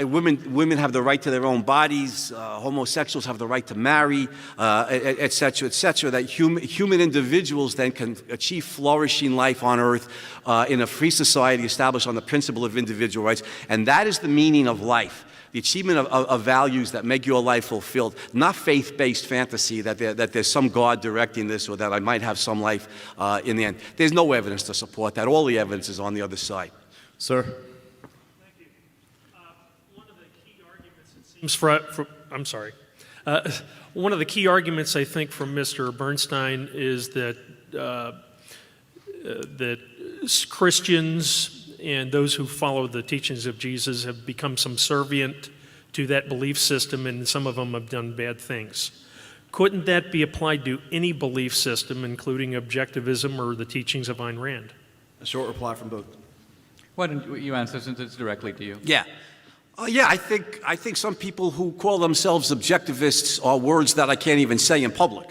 Speaker 2: women have the right to their own bodies, homosexuals have the right to marry, et cetera, that human individuals then can achieve flourishing life on earth in a free society established on the principle of individual rights. And that is the meaning of life, the achievement of values that make your life fulfilled, not faith-based fantasy that there's some God directing this or that I might have some life in the end. There's no evidence to support that. All the evidence is on the other side.
Speaker 1: Sir?
Speaker 8: Thank you. One of the key arguments, it seems, I'm sorry. One of the key arguments, I think, from Mr. Bernstein is that that Christians and those who follow the teachings of Jesus have become subservient to that belief system, and some of them have done bad things. Couldn't that be applied to any belief system, including objectivism or the teachings of Ayn Rand?
Speaker 1: A short reply from both.
Speaker 3: Why don't you answer since it's directly to you?
Speaker 2: Yeah. I think some people who call themselves objectivists are words that I can't even say in public.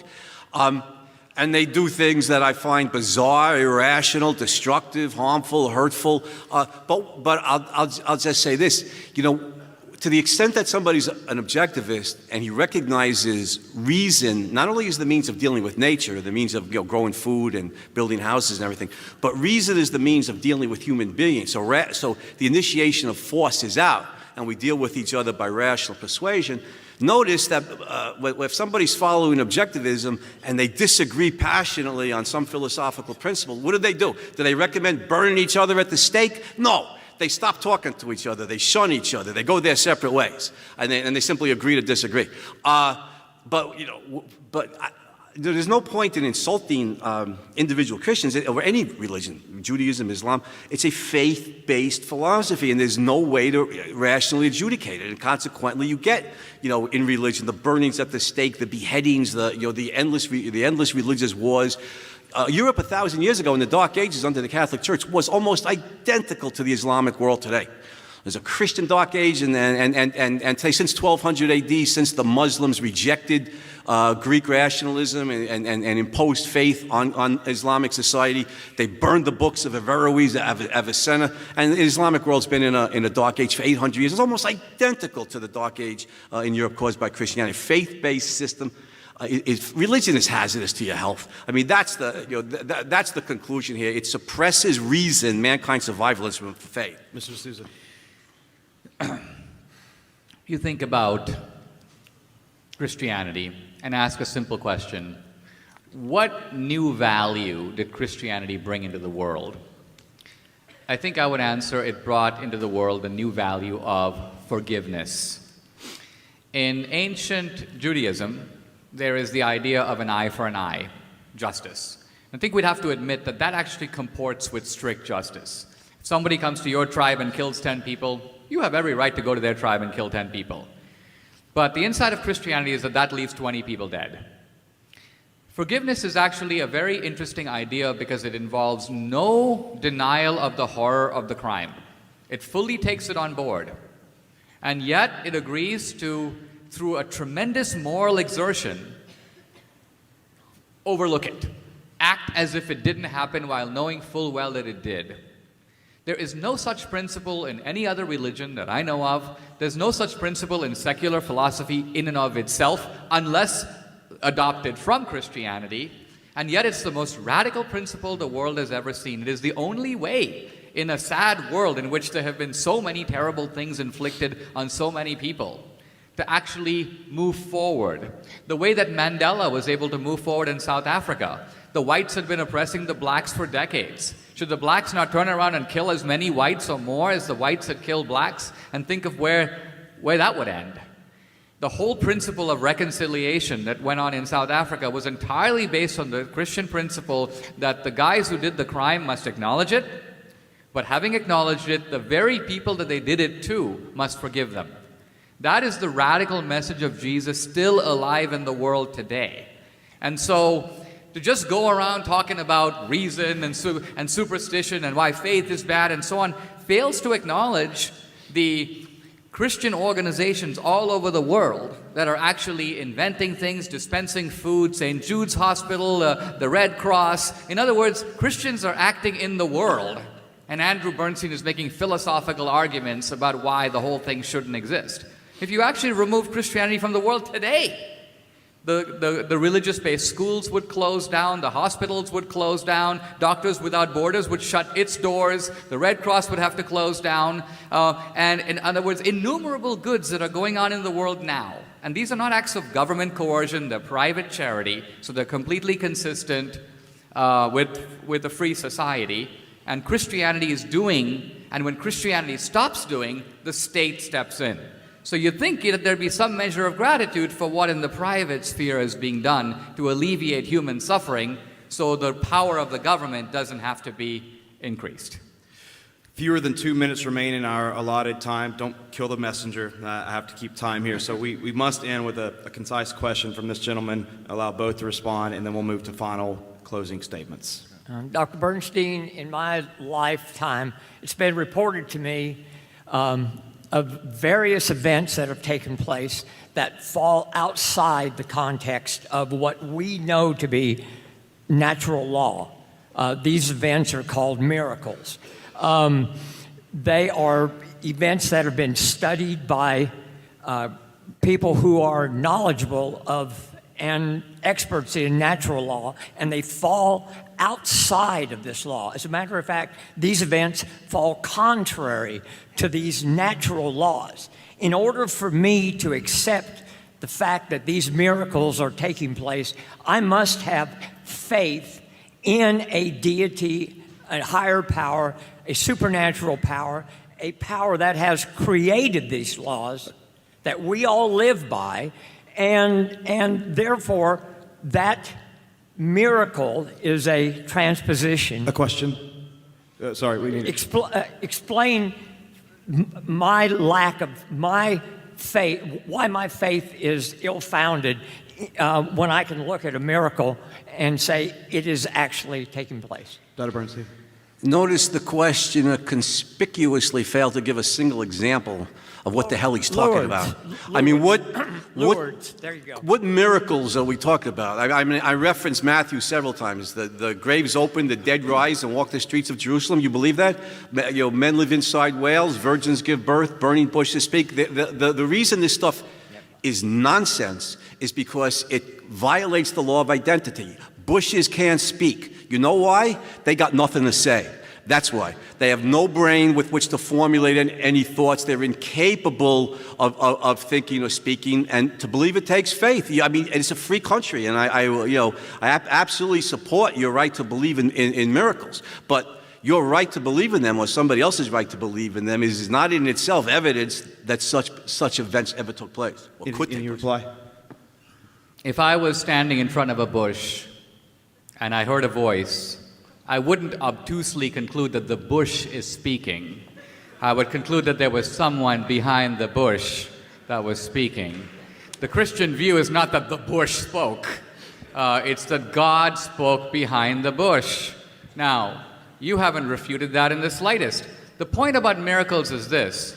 Speaker 2: and they do things that I find bizarre, irrational, destructive, harmful, hurtful. But I'll just say this, you know, to the extent that somebody's an objectivist and he recognizes reason not only as the means of dealing with nature, the means of, you know, growing food and building houses and everything, but reason is the means of dealing with human beings. So the initiation of force is out, and we deal with each other by rational persuasion. Notice that if somebody's following objectivism and they disagree passionately on some philosophical principle, what do? Do they recommend burning each other at the stake? No. They stop talking to each other. They shun each other. They go their separate ways, and they simply agree to disagree. But you know, there's no point in insulting individual Christians or any religion, Judaism, Islam. It's a faith-based philosophy, and there's no way to rationally adjudicate it. And consequently, you get, you know, in religion, the burnings at the stake, the beheadings, the endless religious wars. Europe 1,000 years ago in the Dark Ages under the Catholic Church was almost identical to the Islamic world today. There's a Christian Dark Age, and today, since 1200 AD, since the Muslims rejected Greek rationalism and imposed faith on Islamic society, they burned the books of Averroes, Avicenna, and the Islamic world's been in a Dark Age for 800 years. It's almost identical to the Dark Age in Europe caused by Christianity. Faith-based system. Religion is hazardous to your health. I mean, that's the conclusion here. It suppresses reason, mankind's survival is from faith.
Speaker 1: Mr. DSouza.
Speaker 3: You think about Christianity and ask a simple question. What new value did Christianity bring into the world? I think I would answer it brought into the world the new value of forgiveness. In ancient Judaism, there is the idea of an eye for an eye, justice. I think we'd have to admit that that actually comports with strict justice. If somebody comes to your tribe and kills 10 people, you have every right to go to their tribe and kill 10 people. But the inside of Christianity is that that leaves 20 people dead. Forgiveness is actually a very interesting idea because it involves no denial of the horror of the crime. It fully takes it on board. And yet it agrees to, through a tremendous moral exertion, overlook it. Act as if it didn't happen while knowing full well that it did. There is no such principle in any other religion that I know of. There's no such principle in secular philosophy in and of itself, unless adopted from Christianity. And yet it's the most radical principle the world has ever seen. It is the only way in a sad world in which there have been so many terrible things inflicted on so many people to actually move forward. The way that Mandela was able to move forward in South Africa. The whites had been oppressing the blacks for decades. Should the blacks not turn around and kill as many whites or more as the whites had killed blacks? And think of where that would end. The whole principle of reconciliation that went on in South Africa was entirely based on the Christian principle that the guys who did the crime must acknowledge it, but having acknowledged it, the very people that they did it to must forgive them. That is the radical message of Jesus still alive in the world today. And so, to just go around talking about reason and superstition and why faith is bad and so on, fails to acknowledge the Christian organizations all over the world that are actually inventing things, dispensing food, St. Jude's Hospital, the Red Cross. In other words, Christians are acting in the world, and Andrew Bernstein is making philosophical arguments about why the whole thing shouldn't exist. If you actually remove Christianity from the world today, the religious-based schools would close down, the hospitals would close down, Doctors Without Borders would shut its doors, the Red Cross would have to close down, and in other words, innumerable goods that are going on in the world now. And these are not acts of government coercion, they're private charity, so they're completely consistent with a free society. And Christianity is doing, and when Christianity stops doing, the state steps in. So you'd think that there'd be some measure of gratitude for what in the private sphere is being done to alleviate human suffering, so the power of the government doesn't have to be increased.
Speaker 1: Fewer than 2 minutes remain in our allotted time. Don't kill the messenger. I have to keep time here. So we must end with a concise question from this gentleman, allow both to respond, and then we'll move to final closing statements.
Speaker 9: Dr. Bernstein, in my lifetime, it's been reported to me of various events that have taken place that fall outside the context of what we know to be natural law. These events are called miracles. They are events that have been studied by people who are knowledgeable of and experts in natural law, and they fall outside of this law. As a matter of fact, these events fall contrary to these natural laws. In order for me to accept the fact that these miracles are taking place, I must have faith in a deity, a higher power, a supernatural power, a power that has created these laws that we all live by, and therefore that miracle is a transposition.
Speaker 1: A question? Sorry, we need
Speaker 9: Explain my lack of my faith, why my faith is ill-founded when I can look at a miracle and say it is actually taking place.
Speaker 1: Dr. Bernstein.
Speaker 2: Notice the questioner conspicuously failed to give a single example of what the hell he's talking about. I mean,
Speaker 9: There you go.
Speaker 2: what miracles are we talking about? I mean, I referenced Matthew several times. The graves open, the dead rise and walk the streets of Jerusalem. You believe that? You know, men live inside whales, virgins give birth, burning bushes speak. The reason this stuff is nonsense is because it violates the law of identity. Bushes can't speak. You know why? They got nothing to say. That's why. They have no brain with which to formulate any thoughts. They're incapable of thinking or speaking, and to believe it takes faith. I mean, it's a free country, and I absolutely support your right to believe in miracles. But your right to believe in them, or somebody else's right to believe in them, is not in itself evidence that such events ever took place. Or could take place.
Speaker 1: Reply?
Speaker 3: If I was standing in front of a bush and I heard a voice, I wouldn't obtusely conclude that the bush is speaking. I would conclude that there was someone behind the bush that was speaking. The Christian view is not that the bush spoke. It's that God spoke behind the bush. Now, you haven't refuted that in the slightest. The point about miracles is this.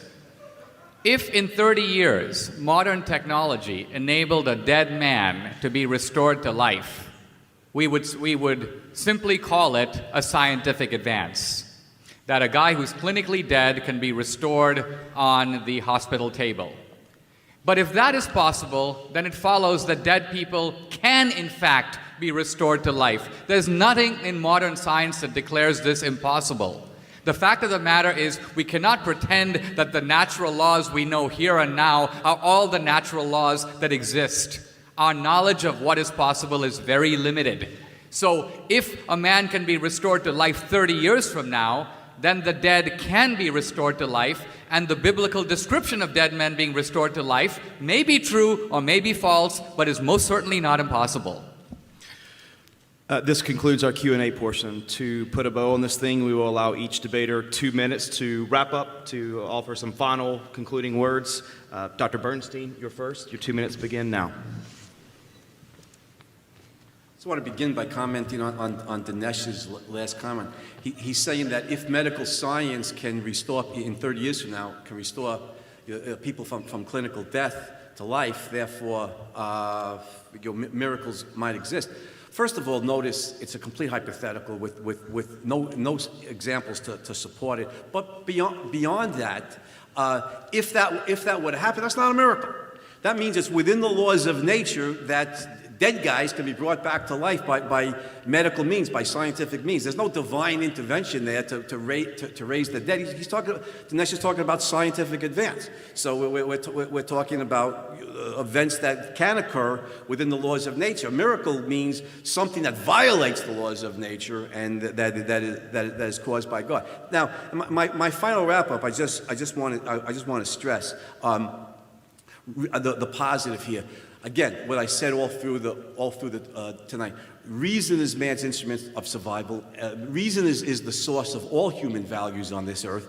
Speaker 3: If in 30 years modern technology enabled a dead man to be restored to life, we would simply call it a scientific advance. That a guy who's clinically dead can be restored on the hospital table. But if that is possible, then it follows that dead people can in fact be restored to life. There's nothing in modern science that declares this impossible. The fact of the matter is we cannot pretend that the natural laws we know here and now are all the natural laws that exist. Our knowledge of what is possible is very limited. So if a man can be restored to life 30 years from now, then the dead can be restored to life, and the biblical description of dead men being restored to life may be true or may be false, but is most certainly not impossible.
Speaker 1: This concludes our Q&A portion. To put a bow on this thing, we will allow each debater 2 minutes to wrap up, to offer some final concluding words. Dr. Bernstein, you're first. Your 2 minutes begin now.
Speaker 2: I want to begin by commenting on Dinesh's last comment. He's saying that if medical science can restore, in 30 years from now, can restore people from clinical death to life, therefore miracles might exist. First of all, notice it's a complete hypothetical with no examples to support it. But beyond that, if that were to happen, that's not a miracle. That means it's within the laws of nature that dead guys can be brought back to life by medical means, by scientific means. There's no divine intervention there to raise the dead. Dinesh is talking about scientific advance. So we're talking about events that can occur within the laws of nature. A miracle means something that violates the laws of nature and that is caused by God. Now, my final wrap up. I just want to stress the positive here. Again, what I said all through tonight. Reason is man's instrument of survival. Reason is the source of all human values on this earth.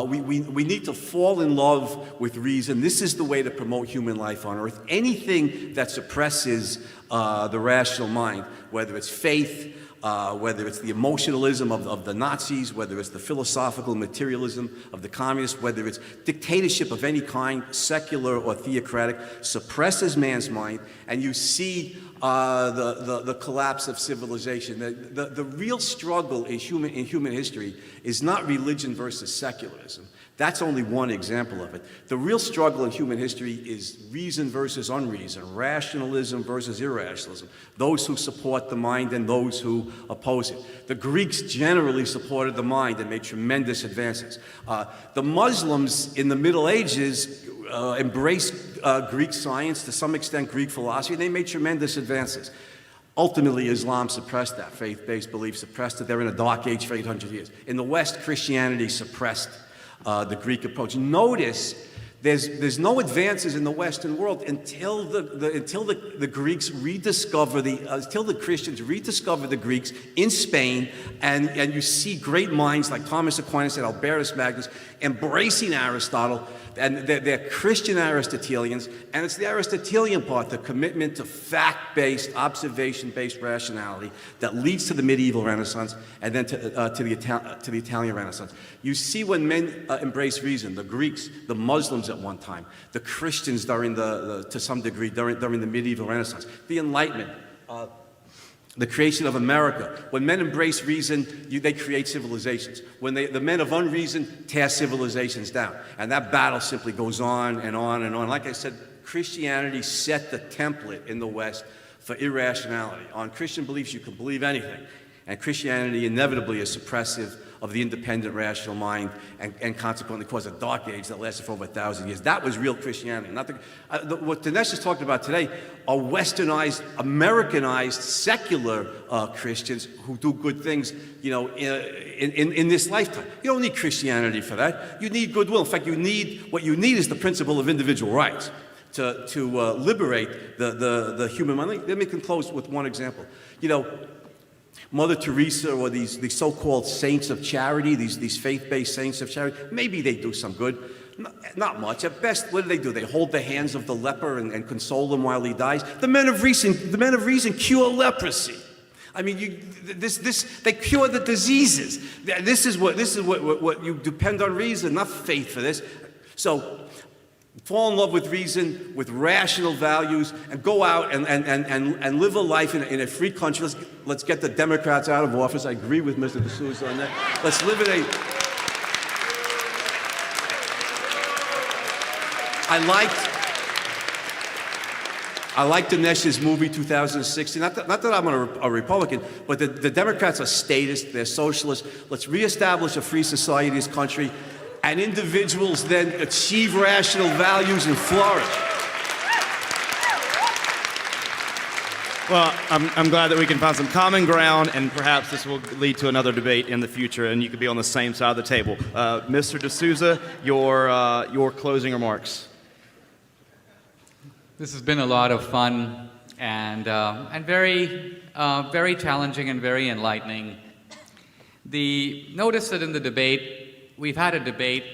Speaker 2: We need to fall in love with reason. This is the way to promote human life on earth. Anything that suppresses the rational mind, whether it's faith, whether it's the emotionalism of the Nazis, whether it's the philosophical materialism of the communists, whether it's dictatorship of any kind, secular or theocratic, suppresses man's mind, and you see the collapse of civilization. The real struggle in human history is not religion versus secularism. That's only one example of it. The real struggle in human history is reason versus unreason, rationalism versus irrationalism, those who support the mind and those who oppose it. The Greeks generally supported the mind and made tremendous advances. The Muslims in the Middle Ages embraced Greek science, to some extent Greek philosophy, and they made tremendous advances. Ultimately, Islam suppressed that. Faith-based belief suppressed it. They're in a dark age for 800 years. In the West, Christianity suppressed the Greek approach. Notice there's no advances in the Western world until the Greeks rediscover until the Christians rediscover the Greeks in Spain, and you see great minds like Thomas Aquinas and Albertus Magnus embracing Aristotle, and they're Christian Aristotelians, and it's the Aristotelian part, the commitment to fact-based, observation-based rationality that leads to the medieval Renaissance and then to the Italian Renaissance. You see when men embrace reason, the Greeks, the Muslims at one time, the Christians during to some degree during the medieval Renaissance, the Enlightenment, the creation of America. When men embrace reason, they create civilizations. When the men of unreason tear civilizations down. And that battle simply goes on and on and on. Like I said, Christianity set the template in the West for irrationality. On Christian beliefs, you can believe anything. And Christianity inevitably is suppressive of the independent rational mind and consequently caused a dark age that lasted for over 1,000 years. That was real Christianity. Not what Dinesh is talking about today are westernized, Americanized, secular Christians who do good things, in this lifetime. You don't need Christianity for that. You need goodwill. In fact, what you need is the principle of individual rights to liberate the human mind. Let me close with one example. Mother Teresa or these so-called saints of charity, these faith-based saints of charity, maybe they do some good. Not much. At best, what do? They hold the hands of the leper and console him while he dies. The men of reason cure leprosy. I mean, they cure the diseases. This is what you depend on reason, not faith for this. So fall in love with reason, with rational values, and go out and live a life in a free country. Let's get the Democrats out of office. I agree with Mr. DSouza on that. Let's live in a... I liked Dinesh's movie 2016. Not that I'm a Republican, but the Democrats are statists, they're socialists. Let's reestablish a free society in this country, and individuals then achieve rational values and flourish.
Speaker 1: Well, I'm glad that we can find some common ground, and perhaps this will lead to another debate in the future, and you could be on the same side of the table. Mr. DSouza, your closing remarks.
Speaker 3: This has been a lot of fun and very challenging and very enlightening. Notice that in the debate, we've had a debate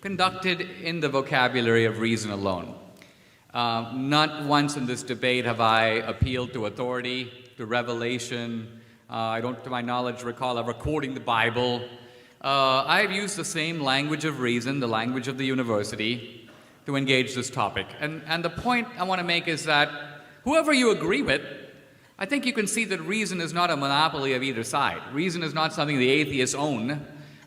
Speaker 3: conducted in the vocabulary of reason alone. Not once in this debate have I appealed to authority, to revelation. I don't, to my knowledge, recall ever quoting the Bible. I've used the same language of reason, the language of the university, to engage this topic. And the point I want to make is that whoever you agree with, I think you can see that reason is not a monopoly of either side. Reason is not something the atheists own.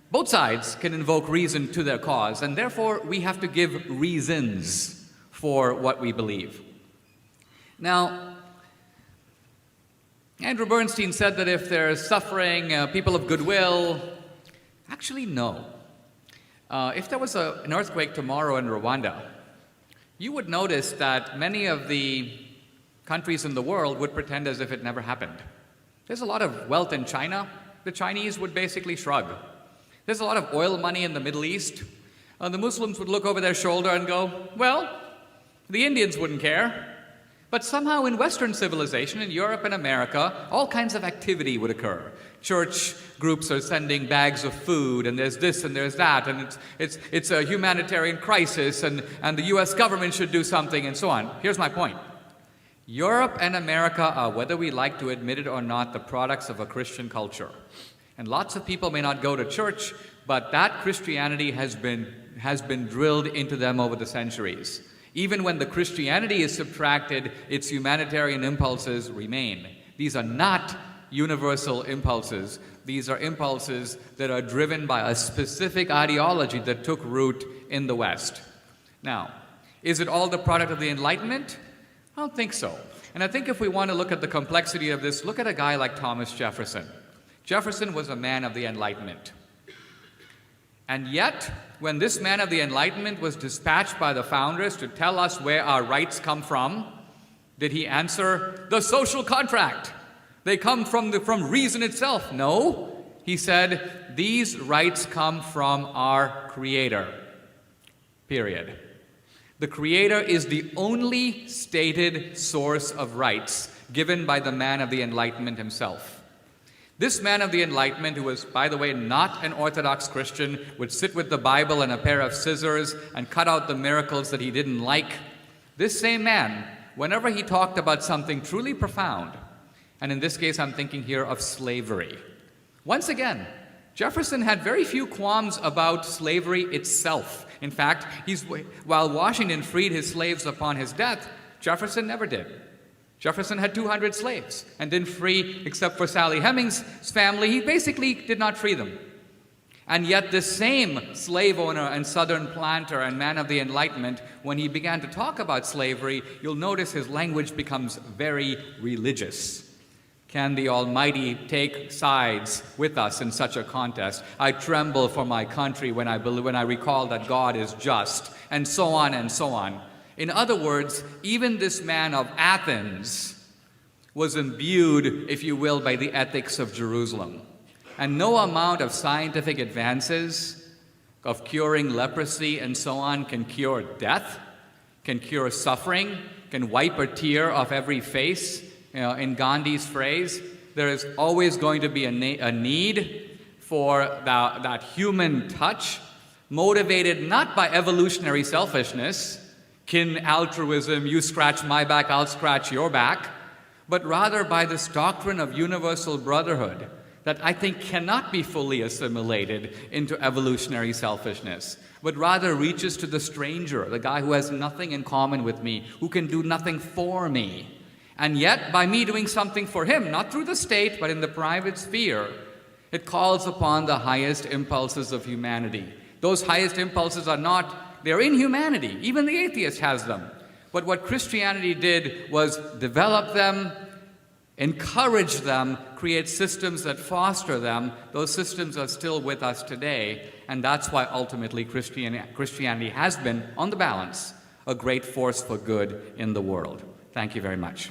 Speaker 3: Both sides can invoke reason to their cause, and therefore we have to give reasons for what we believe. Now, Andrew Bernstein said that if there's suffering, people of goodwill, actually no. If there was an earthquake tomorrow in Rwanda, you would notice that many of the countries in the world would pretend as if it never happened. There's a lot of wealth in China. The Chinese would basically shrug. There's a lot of oil money in the Middle East. The Muslims would look over their shoulder and go, well, the Indians wouldn't care. But somehow in Western civilization, in Europe and America, all kinds of activity would occur. Church groups are sending bags of food, and there's this and there's that, and it's a humanitarian crisis, and the US government should do something, and so on. Here's my point. Europe and America are, whether we like to admit it or not, the products of a Christian culture. And lots of people may not go to church, but that Christianity has been drilled into them over the centuries. Even when the Christianity is subtracted, its humanitarian impulses remain. These are not universal impulses. These are impulses that are driven by a specific ideology that took root in the West. Now, is it all the product of the Enlightenment? I don't think so. And I think if we want to look at the complexity of this, look at a guy like Thomas Jefferson. Jefferson was a man of the Enlightenment. And yet, when this man of the Enlightenment was dispatched by the founders to tell us where our rights come from, did he answer, the social contract? They come from reason itself. No. He said, these rights come from our Creator. Period. The Creator is the only stated source of rights given by the man of the Enlightenment himself. This man of the Enlightenment, who was, by the way, not an Orthodox Christian, would sit with the Bible and a pair of scissors and cut out the miracles that he didn't like. This same man, whenever he talked about something truly profound, and in this case I'm thinking here of slavery. Once again, Jefferson had very few qualms about slavery itself. In fact, while Washington freed his slaves upon his death, Jefferson never did. Jefferson had 200 slaves and didn't free, except for Sally Hemings' family, he basically did not free them. And yet this same slave owner and Southern planter and man of the Enlightenment, when he began to talk about slavery, you'll notice his language becomes very religious. Can the Almighty take sides with us in such a contest? I tremble for my country when I recall that God is just, and so on and so on. In other words, even this man of Athens was imbued, if you will, by the ethics of Jerusalem. And no amount of scientific advances, of curing leprosy and so on, can cure death, can cure suffering, can wipe a tear off every face. In Gandhi's phrase, there is always going to be a need for that human touch, motivated not by evolutionary selfishness, kin altruism, you scratch my back, I'll scratch your back, but rather by this doctrine of universal brotherhood that I think cannot be fully assimilated into evolutionary selfishness, but rather reaches to the stranger, the guy who has nothing in common with me, who can do nothing for me. And yet, by me doing something for him, not through the state, but in the private sphere, it calls upon the highest impulses of humanity. Those highest impulses are not they're in humanity. Even the atheist has them. But what Christianity did was develop them, encourage them, create systems that foster them. Those systems are still with us today, and that's why ultimately Christianity has been, on the balance, a great force for good in the world. Thank you very much.